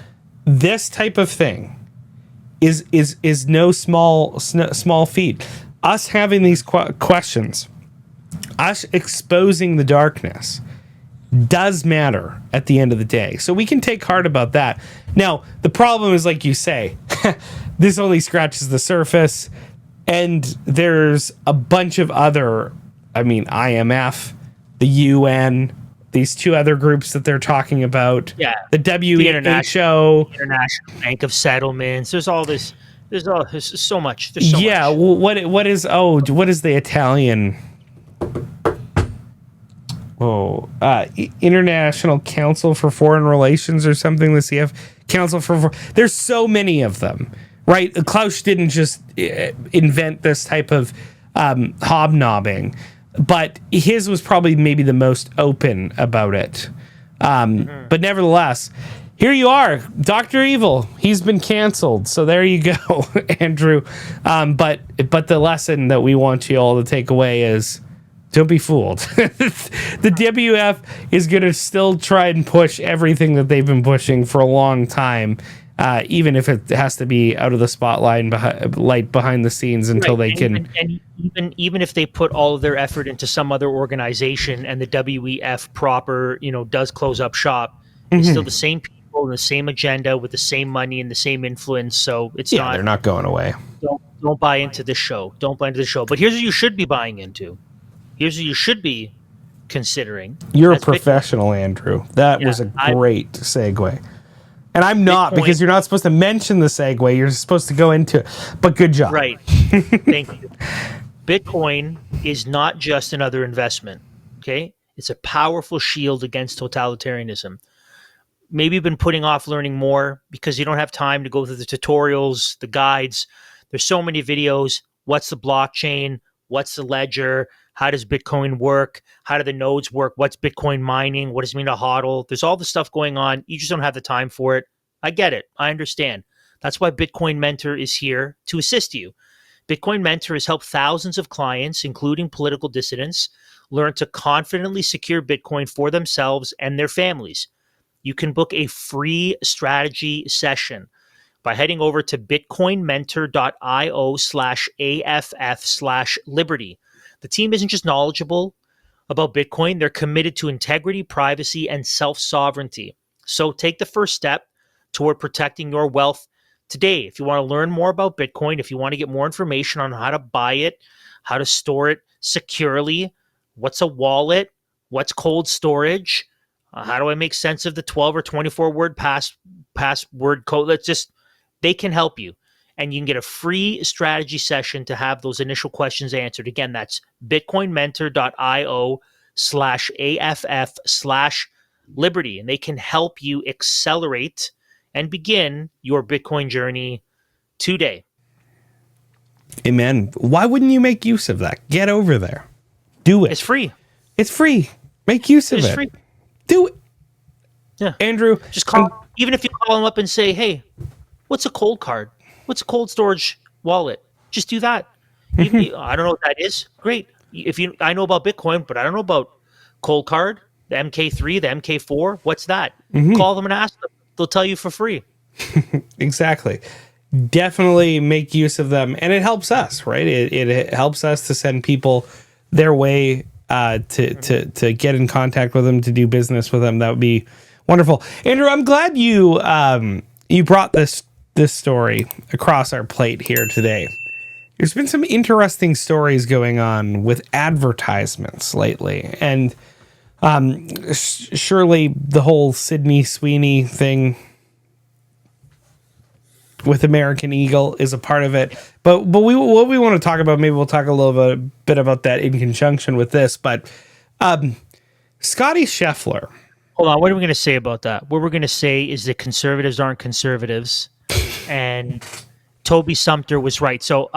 this type of thing is no small feat. Us having these questions, us exposing the darkness, does matter at the end of the day. So we can take heart about that. Now, the problem is, like you say, this only scratches the surface, and there's a bunch of other, IMF, the UN, these 2 other groups that they're talking about. Yeah. The WHO. International Bank of Settlements. There's all this There's so much. There's so yeah. much. What is the Italian? International Council for Foreign Relations or something. The CF Council for. There's so many of them, right? Klaus didn't just invent this type of hobnobbing, but his was probably maybe the most open about it. But nevertheless, here you are, Dr. Evil. He's been canceled. So there you go, Andrew. But the lesson that we want you all to take away is don't be fooled. The WF is going to still try and push everything that they've been pushing for a long time, even if it has to be out of the spotlight behind the scenes until they can. And even if they put all of their effort into some other organization and the WEF proper, does close up shop, it's still the same people and the same agenda with the same money and the same influence. So they're not going away. Don't buy into this show. Don't buy into the show. But here's what you should be buying into. Here's what you should be considering. You're a professional, Andrew. That was a great segue. And I'm not, because you're not supposed to mention the segue. You're supposed to go into it. But good job. Right. Thank you. Bitcoin is not just another investment. Okay? It's a powerful shield against totalitarianism. Maybe you've been putting off learning more because you don't have time to go through the tutorials, the guides. There's so many videos. What's the blockchain? What's the ledger? How does Bitcoin work? How do the nodes work? What's Bitcoin mining? What does it mean to hodl? There's all this stuff going on. You just don't have the time for it. I get it. I understand. That's why Bitcoin Mentor is here to assist you. Bitcoin Mentor has helped thousands of clients, including political dissidents, learn to confidently secure Bitcoin for themselves and their families. You can book a free strategy session by heading over to bitcoinmentor.io/AFF/liberty. The team isn't just knowledgeable about Bitcoin, they're committed to integrity, privacy, and self-sovereignty. So take the first step toward protecting your wealth today. If you want to learn more about Bitcoin, if you want to get more information on how to buy it, how to store it securely, what's a wallet, what's cold storage, how do I make sense of the 12 or 24 word password code? They can help you. And you can get a free strategy session to have those initial questions answered. Again, that's bitcoinmentor.io/AFF/liberty. And they can help you accelerate and begin your Bitcoin journey today. Amen. Why wouldn't you make use of that? Get over there. Do it. It's free. It's free. Make use of it. It's free. Do it. Yeah. Andrew. Just call. Even if you call them up and say, hey, what's a cold card? What's a cold storage wallet? Just do that. I don't know what that is. Great. I know about Bitcoin, but I don't know about cold card, the MK3, the MK4. What's that? Call them and ask them. They'll tell you for free. Exactly. Definitely make use of them. And it helps us, right? It helps us to send people their way to get in contact with them, to do business with them. That would be wonderful. Andrew, I'm glad you brought this story across our plate here today. There's been some interesting stories going on with advertisements lately, and surely the whole Sweeney thing with American Eagle is a part of it. But what we want to talk about, maybe we'll talk a little bit about that in conjunction with this. But Scottie Scheffler. Hold on, what are we going to say about that? What we're going to say is that conservatives aren't conservatives, and Toby Sumpter was right. So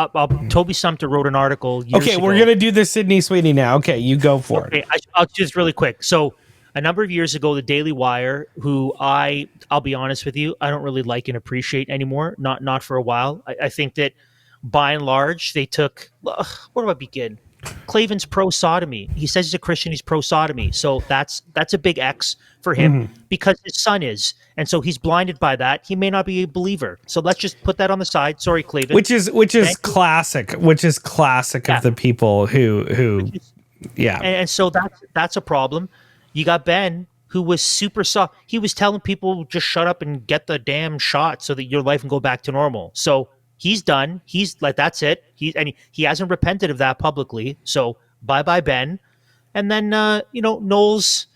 Toby Sumpter wrote an article years ago. We're going to do the Sweeney now. Okay, you go for it. I'll just really quick. So a number of years ago, the Daily Wire, who I'll be honest with you, I don't really like and appreciate anymore, not for a while. I think that by and large, they took, where do I begin? Clavin's pro-sodomy. He says he's a Christian, he's pro-sodomy. So that's a big X for him because his son is. And so he's blinded by that. He may not be a believer. So let's just put that on the side. Sorry, Clavin. Which is classic. Which is classic of the people who And so that's a problem. You got Ben, who was super soft. He was telling people just shut up and get the damn shot so that your life can go back to normal. So he's done. He's like, that's it. He hasn't repented of that publicly. So bye Ben. And then Knowles,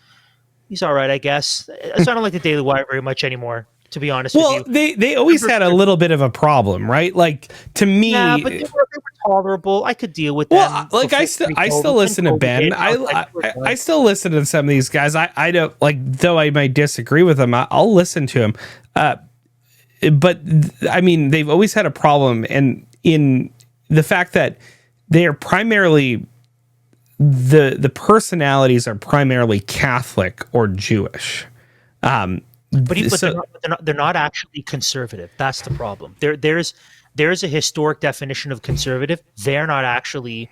he's all right, I guess. So I don't like the Daily Wire very much anymore, to be honest with you. They always had a little bit of a problem, right? Like, to me, yeah, but they were tolerable. I could deal with well, them. like I still listen to Ben. I still listen to some of these guys. I don't like, though I might disagree with them. I'll listen to them. But I mean, they've always had a problem, and in the fact that they are primarily the personalities are primarily Catholic or Jewish. But they're not actually conservative. That's the problem. There's a historic definition of conservative. They're not actually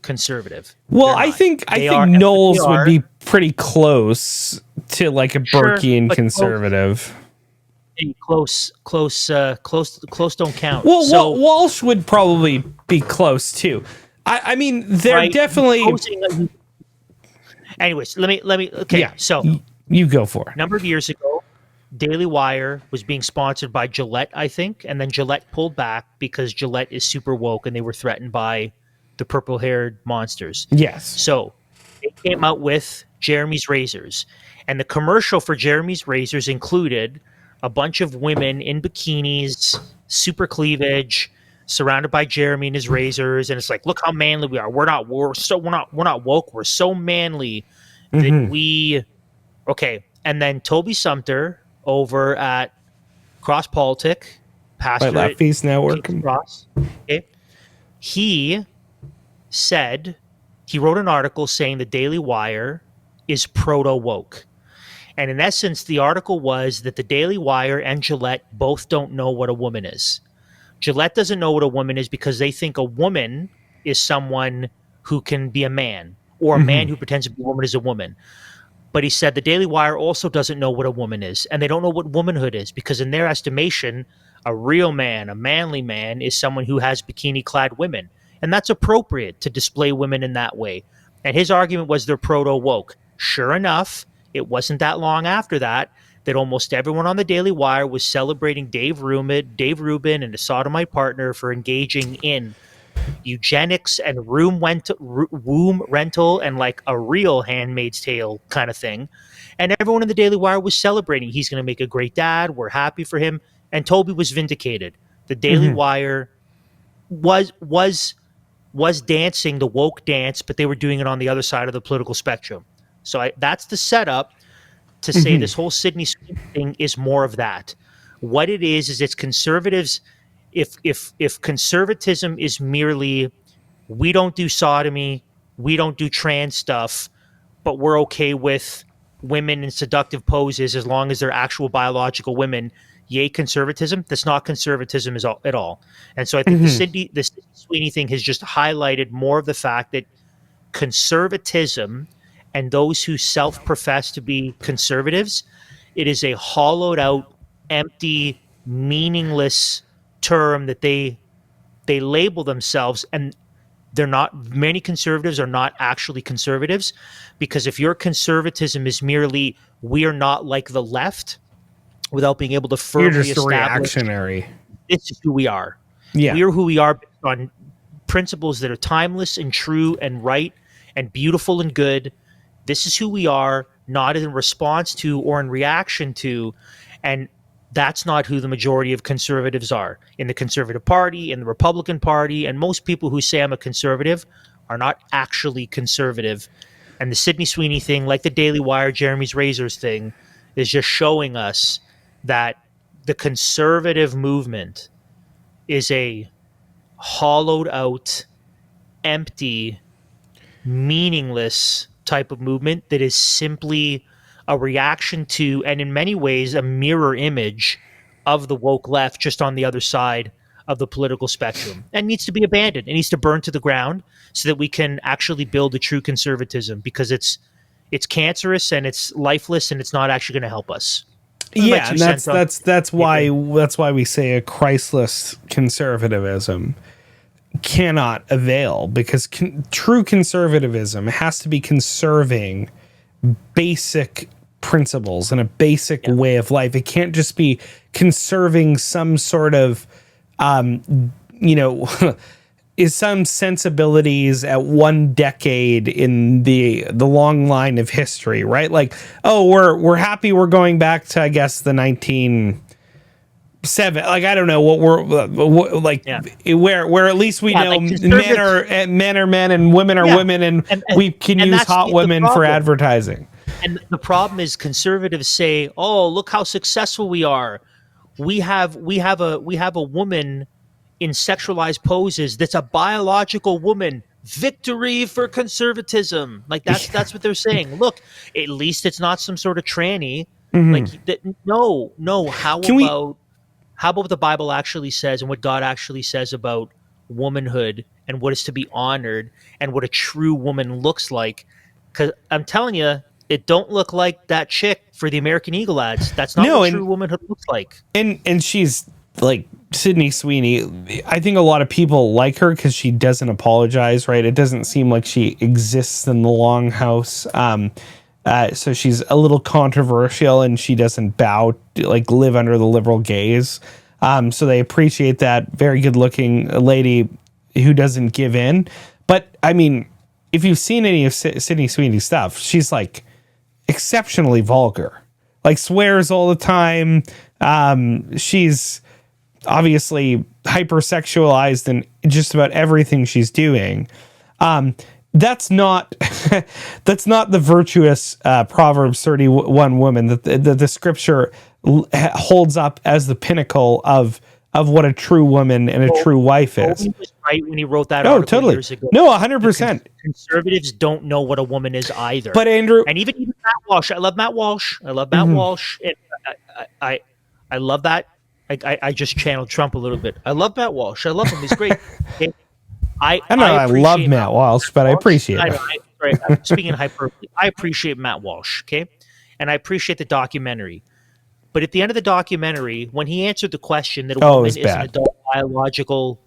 conservative. Well, I think Knowles would be pretty close to like a Burkean conservative. Close don't count. Well, so, Walsh would probably be close too. I mean, they're definitely. Anyways, let me. Okay, yeah, so you go for it. A number of years ago, Daily Wire was being sponsored by Gillette, I think, and then Gillette pulled back because Gillette is super woke and they were threatened by the purple-haired monsters. Yes. So they came out with Jeremy's Razors, and the commercial for Jeremy's Razors included a bunch of women in bikinis, super cleavage, surrounded by Jeremy and his razors, and it's like, look how manly we are. We're not woke. We're so manly that we. Okay, and then Toby Sumter over at Cross Politic, pastor Left Feast Network. Cross, okay, he said he wrote an article saying the Daily Wire is proto woke. And in essence, the article was that the Daily Wire and Gillette both don't know what a woman is. Gillette doesn't know what a woman is because they think a woman is someone who can be a man, or a man who pretends to be a woman is a woman. But he said the Daily Wire also doesn't know what a woman is, and they don't know what womanhood is because in their estimation, a real man, a manly man, is someone who has bikini-clad women. And that's appropriate to display women in that way. And his argument was they're proto-woke. Sure enough, it wasn't that long after that almost everyone on the Daily Wire was celebrating Dave Rubin and his sodomite partner for engaging in eugenics and womb rental and like a real Handmaid's Tale kind of thing. And everyone in the Daily Wire was celebrating. He's going to make a great dad. We're happy for him. And Toby was vindicated. The Daily Wire was dancing the woke dance, but they were doing it on the other side of the political spectrum. So that's the setup to say this whole Sydney Sweeney thing is more of that. What it is it's conservatives. If conservatism is merely we don't do sodomy, we don't do trans stuff, but we're okay with women in seductive poses as long as they're actual biological women, yay conservatism. That's not conservatism at all. And so I think the Sydney Sweeney thing has just highlighted more of the fact that conservatism and those who self-profess to be conservatives, it is a hollowed out, empty, meaningless term that they label themselves, and they're not. Many conservatives are not actually conservatives, because if your conservatism is merely we are not like the left, without being able to firmly establish reactionary. This is who we are. Yeah, we are who we are based on principles that are timeless and true and right and beautiful and good. This is who we are, not in response to or in reaction to. And that's not who the majority of conservatives are. In the Conservative Party, in the Republican Party, and most people who say I'm a conservative are not actually conservative. And the Sydney Sweeney thing, like the Daily Wire, Jeremy's Razors thing, is just showing us that the conservative movement is a hollowed out, empty, meaningless type of movement that is simply a reaction to, and in many ways, a mirror image of the woke left, just on the other side of the political spectrum, and needs to be abandoned. It needs to burn to the ground so that we can actually build a true conservatism, because it's cancerous and it's lifeless and it's not actually going to help us. Yeah, and that's why we say a Christless conservatism cannot avail, because true conservatism has to be conserving basic principles and a basic way of life. It can't just be conserving some sort of is some sensibilities at one decade in the long line of history, right? Like, oh, we're happy we're going back to, I guess, the 19 7, like I don't know what we're like, where at least we know men are men and women are women, and we can use hot women for advertising. And the problem is conservatives say, "Oh, look how successful we are. We have a woman in sexualized poses that's a biological woman. Victory for conservatism." Like that's what they're saying. Look, at least it's not some sort of tranny. Like no. How about what the Bible actually says and what God actually says about womanhood and what is to be honored and what a true woman looks like? Because I'm telling you, it don't look like that chick for the American Eagle ads. That's not what true womanhood looks like. And she's like Sydney Sweeney. I think a lot of people like her because she doesn't apologize, right? It doesn't seem like she exists in the longhouse. So she's a little controversial, and she doesn't live under the liberal gaze. So they appreciate that. Very good looking lady who doesn't give in. But I mean, if you've seen any of Sydney Sweeney's stuff, she's like exceptionally vulgar, like swears all the time. She's obviously hypersexualized in just about everything she's doing. That's not the virtuous Proverbs 31 woman that the scripture holds up as the pinnacle of what a true woman and a true wife is. He was right when he wrote that article totally. Years ago. No, 100%. Conservatives don't know what a woman is either. But Andrew, and even Matt Walsh, I love Matt Walsh. And I love that. I just channeled Trump a little bit. I love Matt Walsh. I love him. He's great. I love Matt Walsh, but I appreciate it. I'm speaking in hyperbole. I appreciate Matt Walsh, okay? And I appreciate the documentary. But at the end of the documentary, when he answered the question that a woman is an adult biological,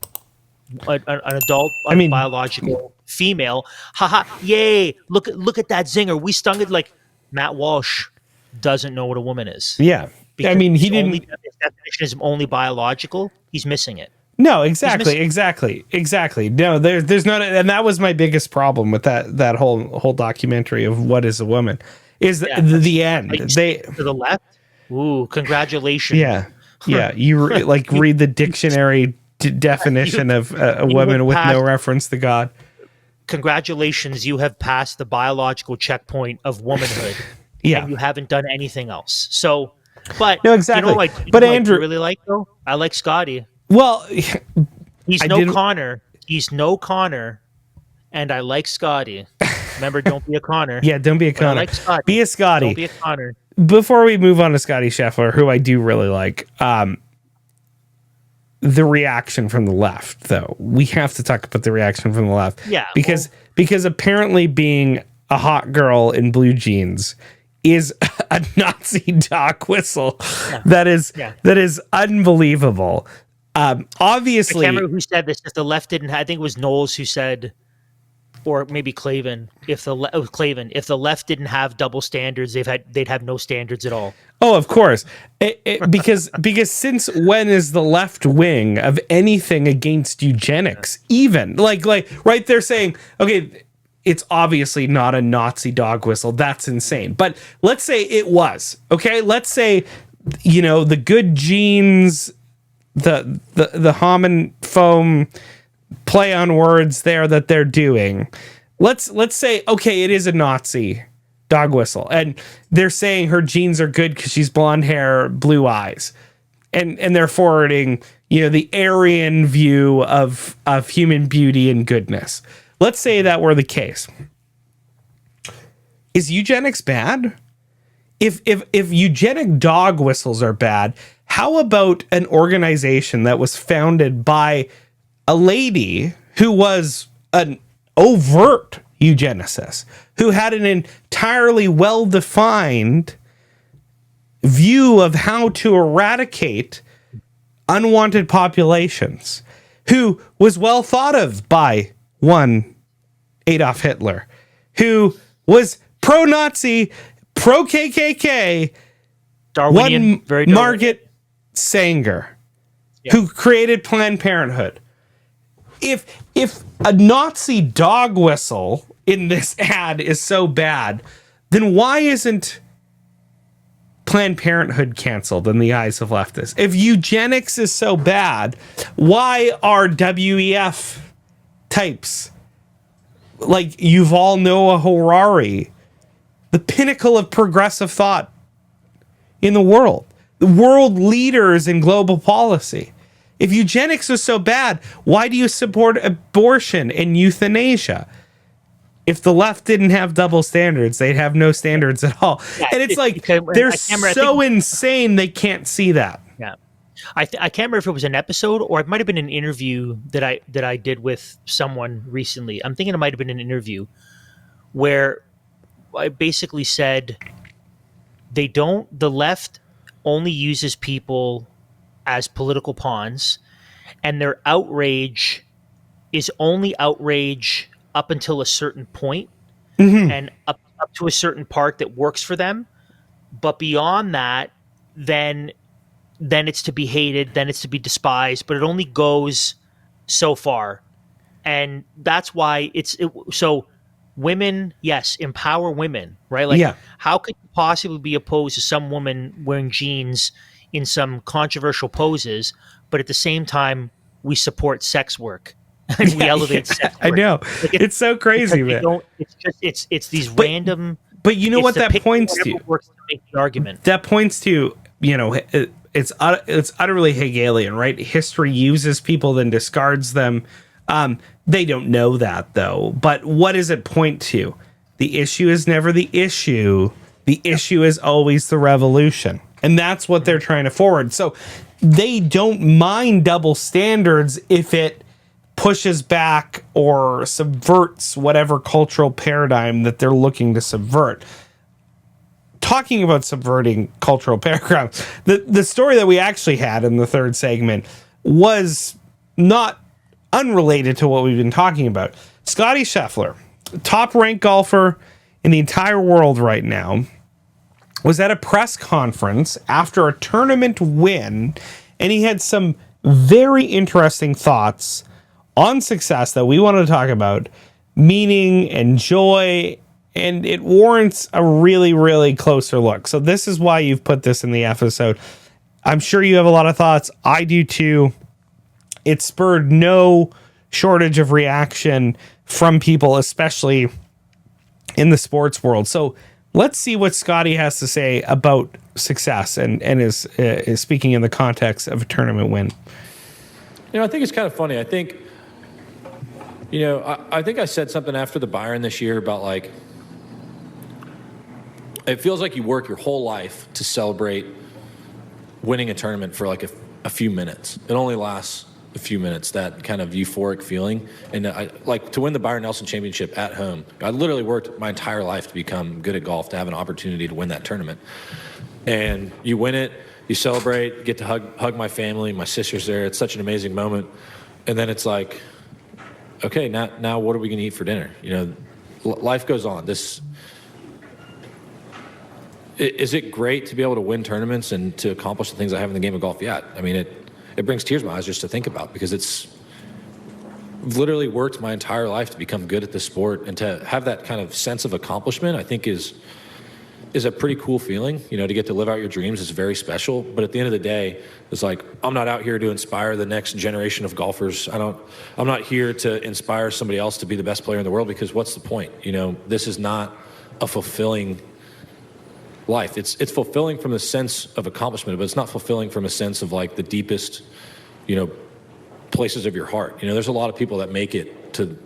biological female, haha, yay, look at that zinger. We stung it. Like, Matt Walsh doesn't know what a woman is. Yeah. Because I mean, his definition is only biological. He's missing it. No, exactly. No, there's not, and that was my biggest problem with that whole documentary of what is a woman, is the end. They to the left. Ooh, congratulations. Yeah. You read the dictionary definition of a woman with no reference to God. Congratulations, you have passed the biological checkpoint of womanhood. And you haven't done anything else. So, but no, exactly. But Andrew, I really like though. I like Scottie. Well, he's no Connor. He's no Connor, and I like Scottie. Remember, don't be a Connor. Yeah, don't be a Connor. I like Scottie. Be a Scottie. Don't be a Connor. Before we move on to Scottie Scheffler, who I do really like, the reaction from the left, though, we have to talk about the reaction from the left. Yeah, because apparently being a hot girl in blue jeans is a Nazi dog whistle. Yeah. That is unbelievable. Obviously, I can't remember who said this. If the left didn't, I think it was Knowles who said, or maybe Clavin. If the left didn't have double standards, they'd have no standards at all. Oh, of course, because since when is the left wing of anything against eugenics even like right? They're saying, okay, it's obviously not a Nazi dog whistle. That's insane. But let's say it was. Okay, let's say the good genes. The Hammond foam play on words there that they're doing. Let's say, okay, it is a Nazi dog whistle, and they're saying her genes are good because she's blonde hair, blue eyes, and they're forwarding the Aryan view of human beauty and goodness. Let's say that were the case. Is eugenics bad? If eugenic dog whistles are bad, how about an organization that was founded by a lady who was an overt eugenicist, who had an entirely well-defined view of how to eradicate unwanted populations, who was well thought of by one Adolf Hitler, who was pro-Nazi, pro-KKK, Darwinian, very Darwinian. Margaret Sanger, who created Planned Parenthood. If a Nazi dog whistle in this ad is so bad, then why isn't Planned Parenthood canceled in the eyes of leftists? If eugenics is so bad, why are WEF types like Yuval Noah Harari the pinnacle of progressive thought in the world, the world leaders in global policy? If eugenics is so bad, why do you support abortion and euthanasia? If the left didn't have double standards, they'd have no standards at all. Yeah, and it's like, they're so insane they can't see that. Yeah. I can't remember if it was an episode or it might have been an interview that I did with someone recently. I'm thinking it might have been an interview where I basically said the left only uses people as political pawns, and their outrage is only outrage up until a certain point, and up to a certain part that works for them. But beyond that, then it's to be hated, then it's to be despised, but it only goes so far. And that's why so women, yes, empower women, right? Like, how could you possibly be opposed to some woman wearing jeans in some controversial poses, but at the same time, we support sex work? And we elevate sex work. I know. Like, it's so crazy, man. It's these random. But you know what that points to? Works to make the argument. That points to, it's utterly Hegelian, right? History uses people, then discards them. They don't know that, though. But what does it point to? The issue is never the issue. The issue is always the revolution. And that's what they're trying to forward. So they don't mind double standards if it pushes back or subverts whatever cultural paradigm that they're looking to subvert. Talking about subverting cultural paradigms, the story that we actually had in the third segment was not unrelated to what we've been talking about. Scottie Scheffler, top-ranked golfer in the entire world right now, was at a press conference after a tournament win, and he had some very interesting thoughts on success that we want to talk about, meaning and joy, and it warrants a really, really closer look. So this is why you've put this in the episode. I'm sure you have a lot of thoughts. I do too. It spurred no shortage of reaction from people, especially in the sports world. So let's see what Scottie has to say about success and is speaking in the context of a tournament win. I think it's kind of funny. I think, I think I said something after the Byron this year about, like, it feels like you work your whole life to celebrate winning a tournament for like a few minutes. It only lasts a few minutes, that kind of euphoric feeling. And to win the Byron Nelson Championship at home, I literally worked my entire life to become good at golf, to have an opportunity to win that tournament. And you win it, you celebrate, get to hug my family, my sister's there. It's such an amazing moment. And then it's like, okay, now what are we going to eat for dinner? Life goes on. Is it great to be able to win tournaments and to accomplish the things I have in the game of golf? Yeah. I mean, it brings tears to my eyes just to think about, because it's literally worked my entire life to become good at this sport, and to have that kind of sense of accomplishment, I think is a pretty cool feeling. To get to live out your dreams is very special. But at the end of the day, it's like, I'm not out here to inspire the next generation of golfers. I'm not here to inspire somebody else to be the best player in the world, because what's the point? This is not a fulfilling life. It's fulfilling from the sense of accomplishment, but it's not fulfilling from a sense of like the deepest, places of your heart. There's a lot of people that make it to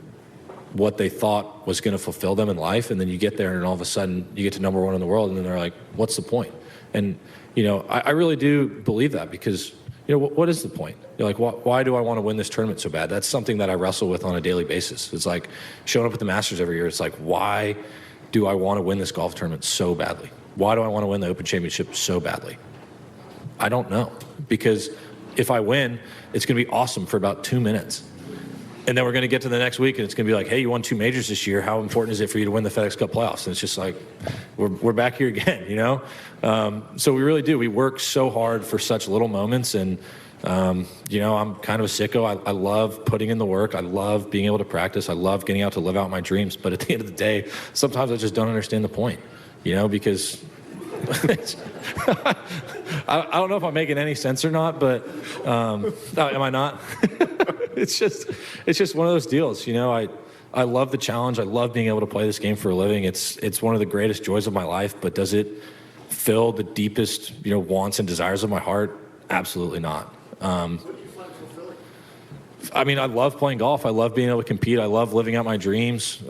what they thought was going to fulfill them in life, and then you get there and all of a sudden you get to number one in the world, and then they're like, what's the point? And I really do believe that, because what is the point? You're like, why do I want to win this tournament so bad? That's something that I wrestle with on a daily basis. It's like showing up at the Masters every year. It's like, why do I want to win this golf tournament so badly? Why do I want to win the Open Championship so badly? I don't know. Because if I win, it's going to be awesome for about 2 minutes. And then we're going to get to the next week, and it's going to be like, hey, you won 2 majors this year. How important is it for you to win the FedEx Cup playoffs? And it's just like, we're back here again, So we really do. We work so hard for such little moments. And, I'm kind of a sicko. I love putting in the work. I love being able to practice. I love getting out to live out my dreams. But at the end of the day, sometimes I just don't understand the point. Because I don't know if I'm making any sense or not, but am I not? It's just one of those deals. You know, I love the challenge. I love being able to play this game for a living. It's one of the greatest joys of my life, but does it fill the deepest, wants and desires of my heart? Absolutely not. I mean, I love playing golf. I love being able to compete. I love living out my dreams.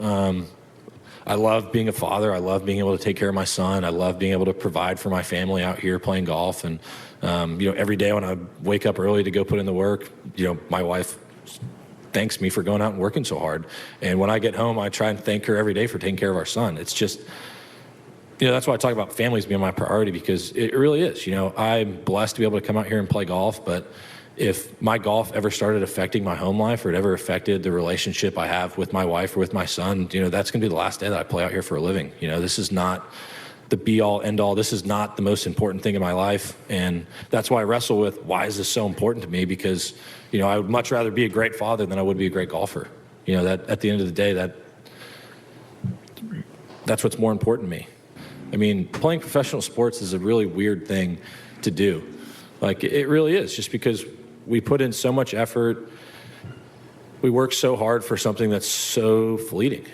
I love being a father. I love being able to take care of my son. I love being able to provide for my family out here playing golf. And, every day when I wake up early to go put in the work, my wife thanks me for going out and working so hard. And when I get home, I try and thank her every day for taking care of our son. It's just, that's why I talk about families being my priority, because it really is. I'm blessed to be able to come out here and play golf, but if my golf ever started affecting my home life, or it ever affected the relationship I have with my wife or with my son, that's going to be the last day that I play out here for a living. This is not the be-all, end-all. This is not the most important thing in my life, and that's why I wrestle with, why is this so important to me? Because, I would much rather be a great father than I would be a great golfer. That at the end of the day, that's what's more important to me. I mean, playing professional sports is a really weird thing to do. Like, it really is, just because we put in so much effort. We work so hard for something that's so fleeting.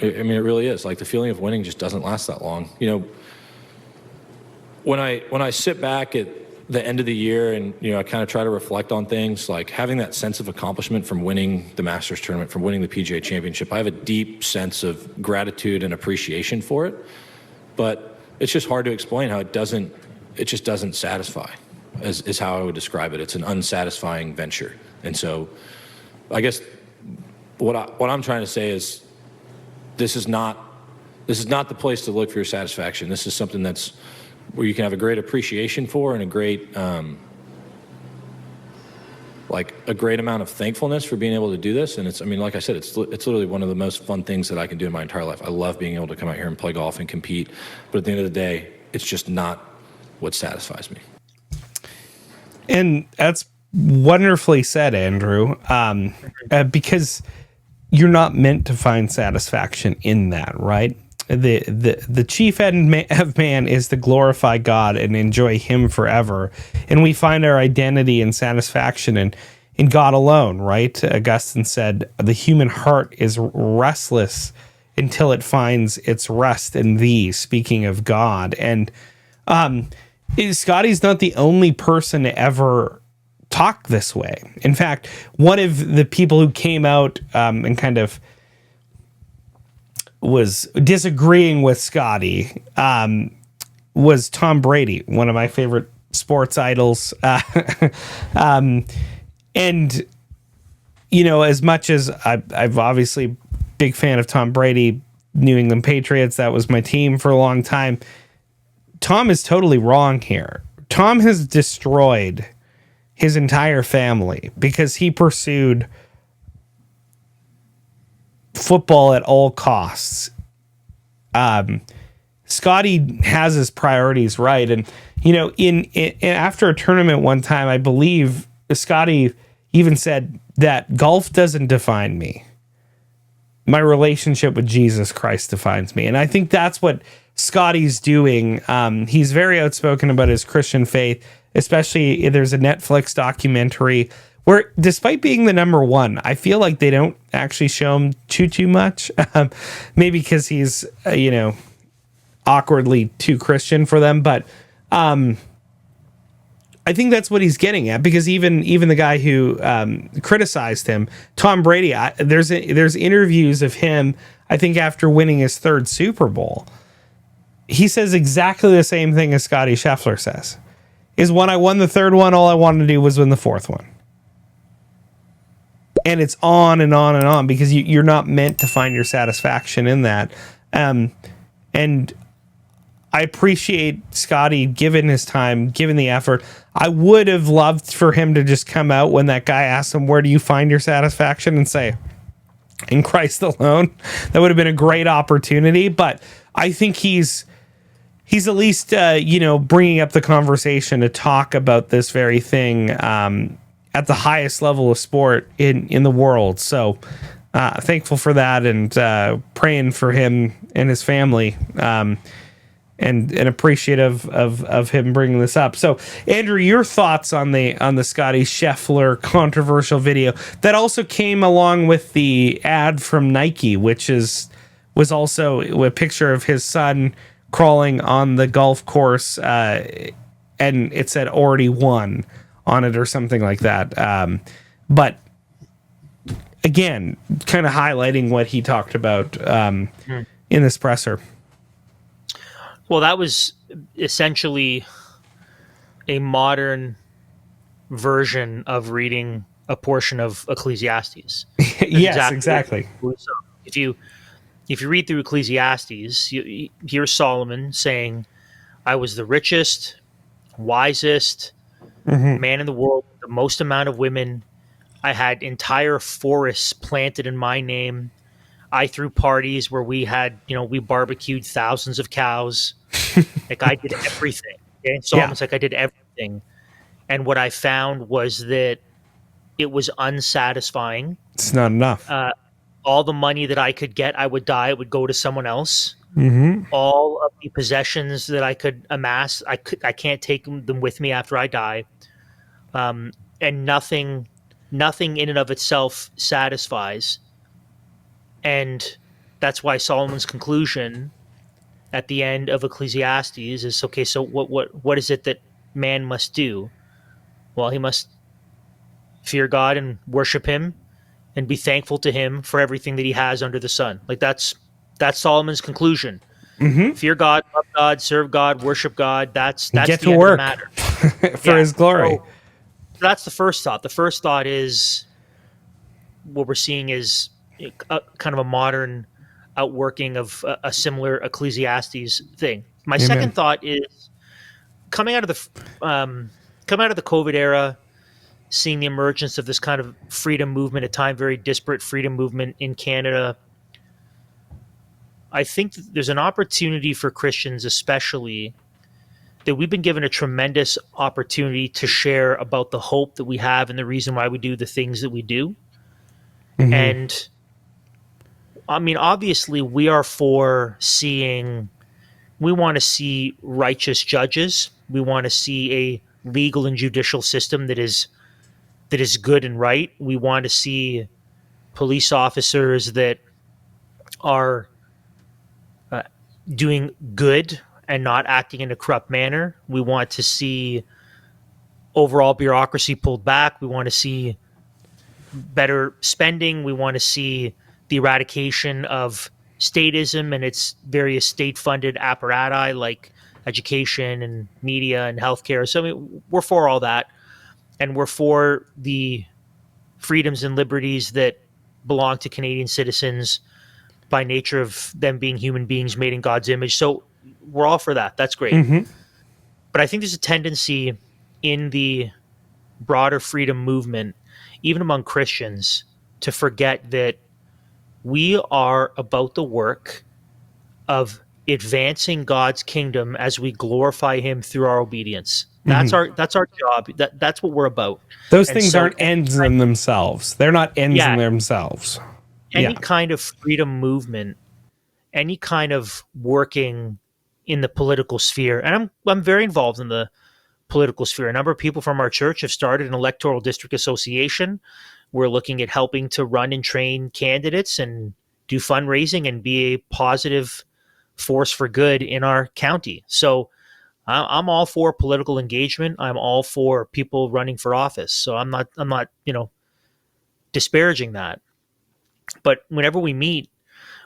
I mean, it really is. Like, the feeling of winning just doesn't last that long. When I sit back at the end of the year and, I kind of try to reflect on things, like having that sense of accomplishment from winning the Masters tournament, from winning the PGA Championship, I have a deep sense of gratitude and appreciation for it. But it's just hard to explain how it just doesn't satisfy, is how I would describe it. It's an unsatisfying venture. And so I guess what I'm trying to say is this is not the place to look for your satisfaction. This is something that's where you can have a great appreciation for, and a great a great amount of thankfulness for being able to do this. And like I said, it's literally one of the most fun things that I can do in my entire life. I love being able to come out here and play golf and compete. But at the end of the day, it's just not what satisfies me. And that's wonderfully said, Andrew, because you're not meant to find satisfaction in that, right? The chief end of man is to glorify God and enjoy him forever. And we find our identity and satisfaction in God alone, right? Augustine said, the human heart is restless until it finds its rest in thee, speaking of God. And Scottie's not the only person to ever talk this way. In fact, one of the people who came out and kind of was disagreeing with Scottie was Tom Brady, one of my favorite sports idols. And, as much as I've obviously big fan of Tom Brady, New England Patriots, that was my team for a long time. Tom is totally wrong here. Tom has destroyed his entire family because he pursued football at all costs. Scottie has his priorities right, and in after a tournament one time, I believe Scottie even said that golf doesn't define me. My relationship with Jesus Christ defines me, and I think that's what Scottie's doing. He's very outspoken about his Christian faith, especially there's a Netflix documentary where, despite being the number one, I feel like they don't actually show him too much. Maybe because he's, awkwardly too Christian for them. But I think that's what he's getting at, because even the guy who criticized him, Tom Brady, there's interviews of him, I think after winning his third Super Bowl. He says exactly the same thing as Scottie Scheffler says, is when I won the third one, all I wanted to do was win the fourth one. And it's on and on and on, because you're not meant to find your satisfaction in that. And I appreciate Scottie giving his time, giving the effort. I would have loved for him to just come out when that guy asked him, where do you find your satisfaction? And say, in Christ alone. That would have been a great opportunity. But I think he's at least, bringing up the conversation to talk about this very thing at the highest level of sport in the world. So thankful for that, and praying for him and his family. and appreciative of him bringing this up. So, Andrew, your thoughts on the Scottie Scheffler controversial video that also came along with the ad from Nike, which was also a picture of his son crawling on the golf course, and it said already won on it or something like that. But again, kind of highlighting what he talked about in this presser. Well, that was essentially a modern version of reading a portion of Ecclesiastes. Yes, exactly. So if you read through Ecclesiastes, you hear Solomon saying, "I was the richest, wisest man in the world, the most amount of women. I had entire forests planted in my name. I threw parties where we had, we barbecued thousands of cows. Like I did everything." Okay? Solomon's like, I did everything. And what I found was that it was unsatisfying. It's not enough. All the money that I could get, I would die. It would go to someone else. All of the possessions that I could amass, I can't take them with me after I die. And nothing in and of itself satisfies. And that's why Solomon's conclusion at the end of Ecclesiastes is, okay, so what is it that man must do? Well, he must fear God and worship him and be thankful to him for everything that he has under the sun. Like that's Solomon's conclusion. Fear God, love God, serve God, worship God. That's get the to end work of the matter. for his glory. So that's the first thought. The first thought is what we're seeing is kind of a modern outworking of a similar Ecclesiastes thing. My second thought is coming out of the COVID era, seeing the emergence of this kind of freedom movement, a time very disparate freedom movement in Canada. I think that there's an opportunity for Christians, especially, that we've been given a tremendous opportunity to share about the hope that we have and the reason why we do the things that we do. And I mean, obviously, we are for we want to see righteous judges. We want to see a legal and judicial system that is good and right. We want to see police officers that are doing good and not acting in a corrupt manner. We want to see overall bureaucracy pulled back. We want to see better spending. We want to see the eradication of statism and its various state-funded apparati like education and media and healthcare. So I mean, we're for all that, and we're for the freedoms and liberties that belong to Canadian citizens by nature of them being human beings made in God's image. So we're all for that. That's great. But I think there's a tendency in the broader freedom movement, even among Christians, to forget that we are about the work of advancing God's kingdom as we glorify him through our obedience. That's our job. That's what we're about. Those things aren't ends in themselves. They're not ends in themselves. Any kind of freedom movement, any kind of working in the political sphere, and I'm very involved in the political sphere. A number of people from our church have started an electoral district association. We're looking at helping to run and train candidates and do fundraising and be a positive force for good in our county. So I'm all for political engagement. I'm all for people running for office. So I'm not, disparaging that. But whenever we meet,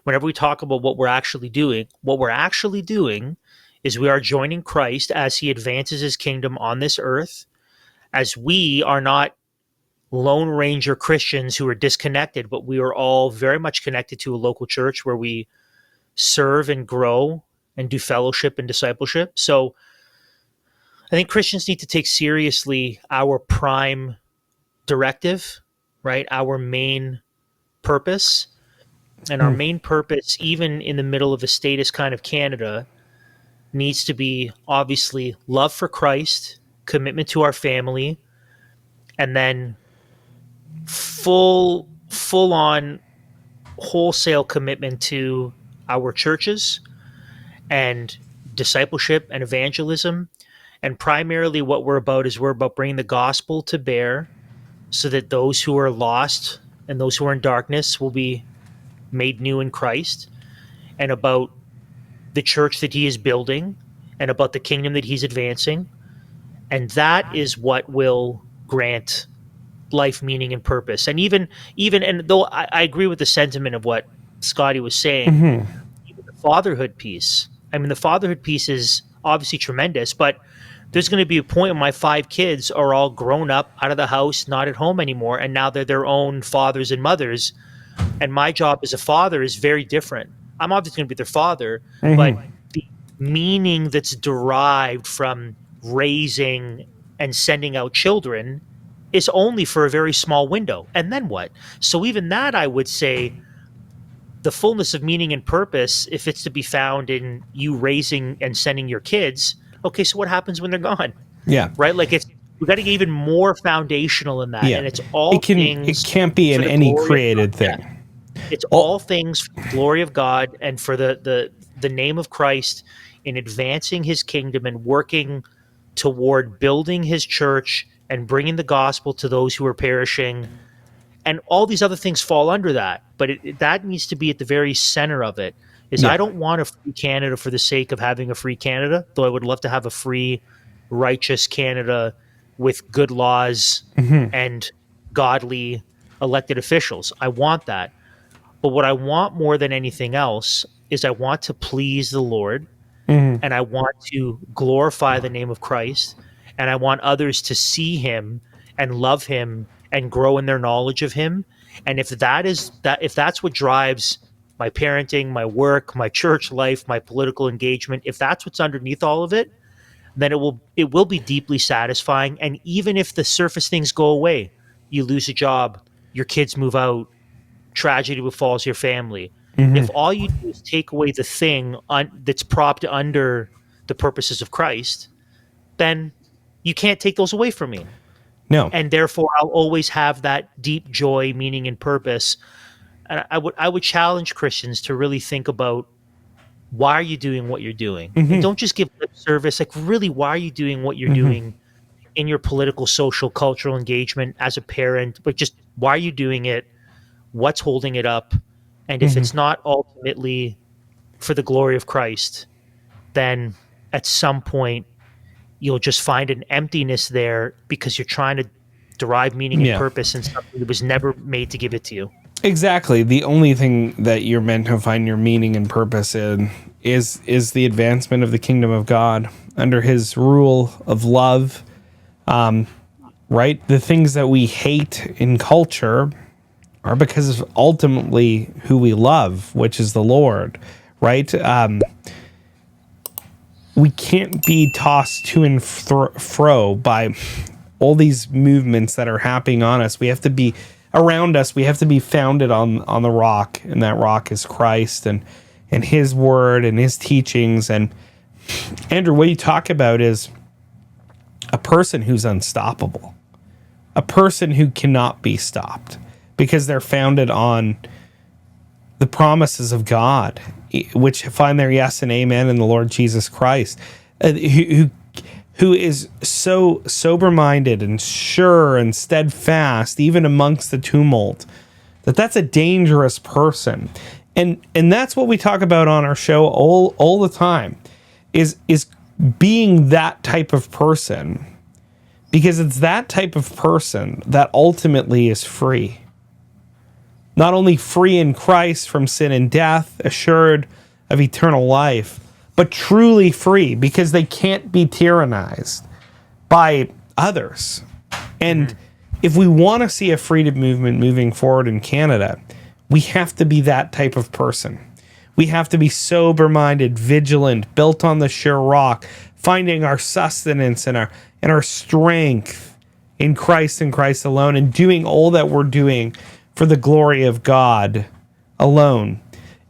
whenever we talk about what we're actually doing is we are joining Christ as he advances his kingdom on this earth, as we are not Lone Ranger Christians who are disconnected, but we are all very much connected to a local church where we serve and grow and do fellowship and discipleship. So I think Christians need to take seriously our prime directive, right? Our main purpose. And our main purpose, even in the middle of a statist kind of Canada, needs to be obviously love for Christ, commitment to our family, and then full on wholesale commitment to our churches and discipleship and evangelism. And primarily what we're about bringing the gospel to bear so that those who are lost and those who are in darkness will be made new in Christ, and about the church that he is building and about the kingdom that he's advancing. And that is what will grant life meaning and purpose. And even and though I agree with the sentiment of what Scottie was saying, even the fatherhood piece, I mean, the fatherhood piece is obviously tremendous, but there's going to be a point when my 5 kids are all grown up, out of the house, not at home anymore, and now they're their own fathers and mothers. And my job as a father is very different. I'm obviously going to be their father, but the meaning that's derived from raising and sending out children is only for a very small window. And then what? So even that, I would say, the fullness of meaning and purpose, if it's to be found in you raising and sending your kids, okay, so what happens when they're gone? Yeah. Right? Like, we got to get even more foundational in that. Yeah. And it's all things. It can't be in any created thing. It's all things for the glory of God and for the name of Christ in advancing his kingdom and working toward building his church and bringing the gospel to those who are perishing. And all these other things fall under that. But that needs to be at the very center of it. I don't want a free Canada for the sake of having a free Canada, though I would love to have a free, righteous Canada with good laws and godly elected officials. I want that. But what I want more than anything else is I want to please the Lord, and I want to glorify the name of Christ, and I want others to see him and love him and grow in their knowledge of him. And if that's what drives my parenting, my work, my church life, my political engagement, if that's what's underneath all of it, then it will be deeply satisfying. And even if the surface things go away, you lose a job, your kids move out, tragedy befalls your family. If all you do is take away the thing that's propped under the purposes of Christ, then you can't take those away from me. No. And therefore, I'll always have that deep joy, meaning, and purpose. And I would challenge Christians to really think about, why are you doing what you're doing? And don't just give lip service. Like, really, why are you doing what you're doing in your political, social, cultural engagement as a parent? But just, why are you doing it? What's holding it up? And if it's not ultimately for the glory of Christ, then at some point you'll just find an emptiness there because you're trying to derive meaning and purpose in something that was never made to give it to you. Exactly. The only thing that you're meant to find your meaning and purpose in is the advancement of the kingdom of God under his rule of love. Right? The things that we hate in culture are because of ultimately who we love, which is the Lord, right? We can't be tossed to and fro by all these movements that are happening on us. We have to be around us. We have to be founded on the rock, and that rock is Christ and his word and his teachings. And Andrew, what you talk about is a person who's unstoppable, a person who cannot be stopped, because they're founded on the promises of God, which find their yes and amen in the Lord Jesus Christ, who is so sober-minded and sure and steadfast, even amongst the tumult, that's a dangerous person. And that's what we talk about on our show all the time, is being that type of person, because it's that type of person that ultimately is free. Not only free in Christ from sin and death, assured of eternal life, but truly free because they can't be tyrannized by others. And if we want to see a freedom movement moving forward in Canada, we have to be that type of person. We have to be sober-minded, vigilant, built on the sure rock, finding our sustenance and our strength in Christ and Christ alone, and doing all that we're doing for the glory of God alone.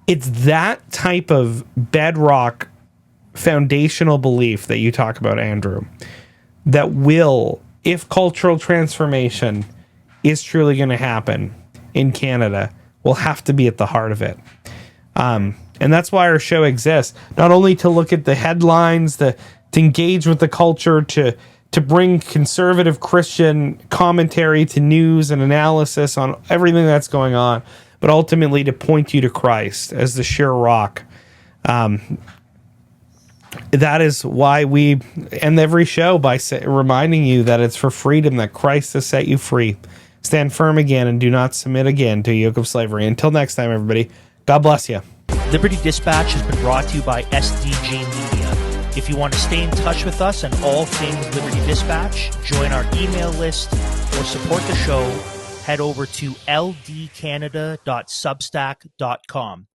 It's that type of bedrock foundational belief that you talk about, Andrew, that will, if cultural transformation is truly going to happen in Canada, will have to be at the heart of it. And that's why our show exists. Not only to look at the headlines, to engage with the culture, to bring conservative Christian commentary to news and analysis on everything that's going on, but ultimately to point you to Christ as the sure rock. That is why we end every show by reminding you that it's for freedom that Christ has set you free. Stand firm again and do not submit again to a yoke of slavery. Until next time, everybody, God bless you. Liberty Dispatch has been brought to you by SDG Media. If you want to stay in touch with us on all things Liberty Dispatch, join our email list, or support the show, head over to ldcanada.substack.com.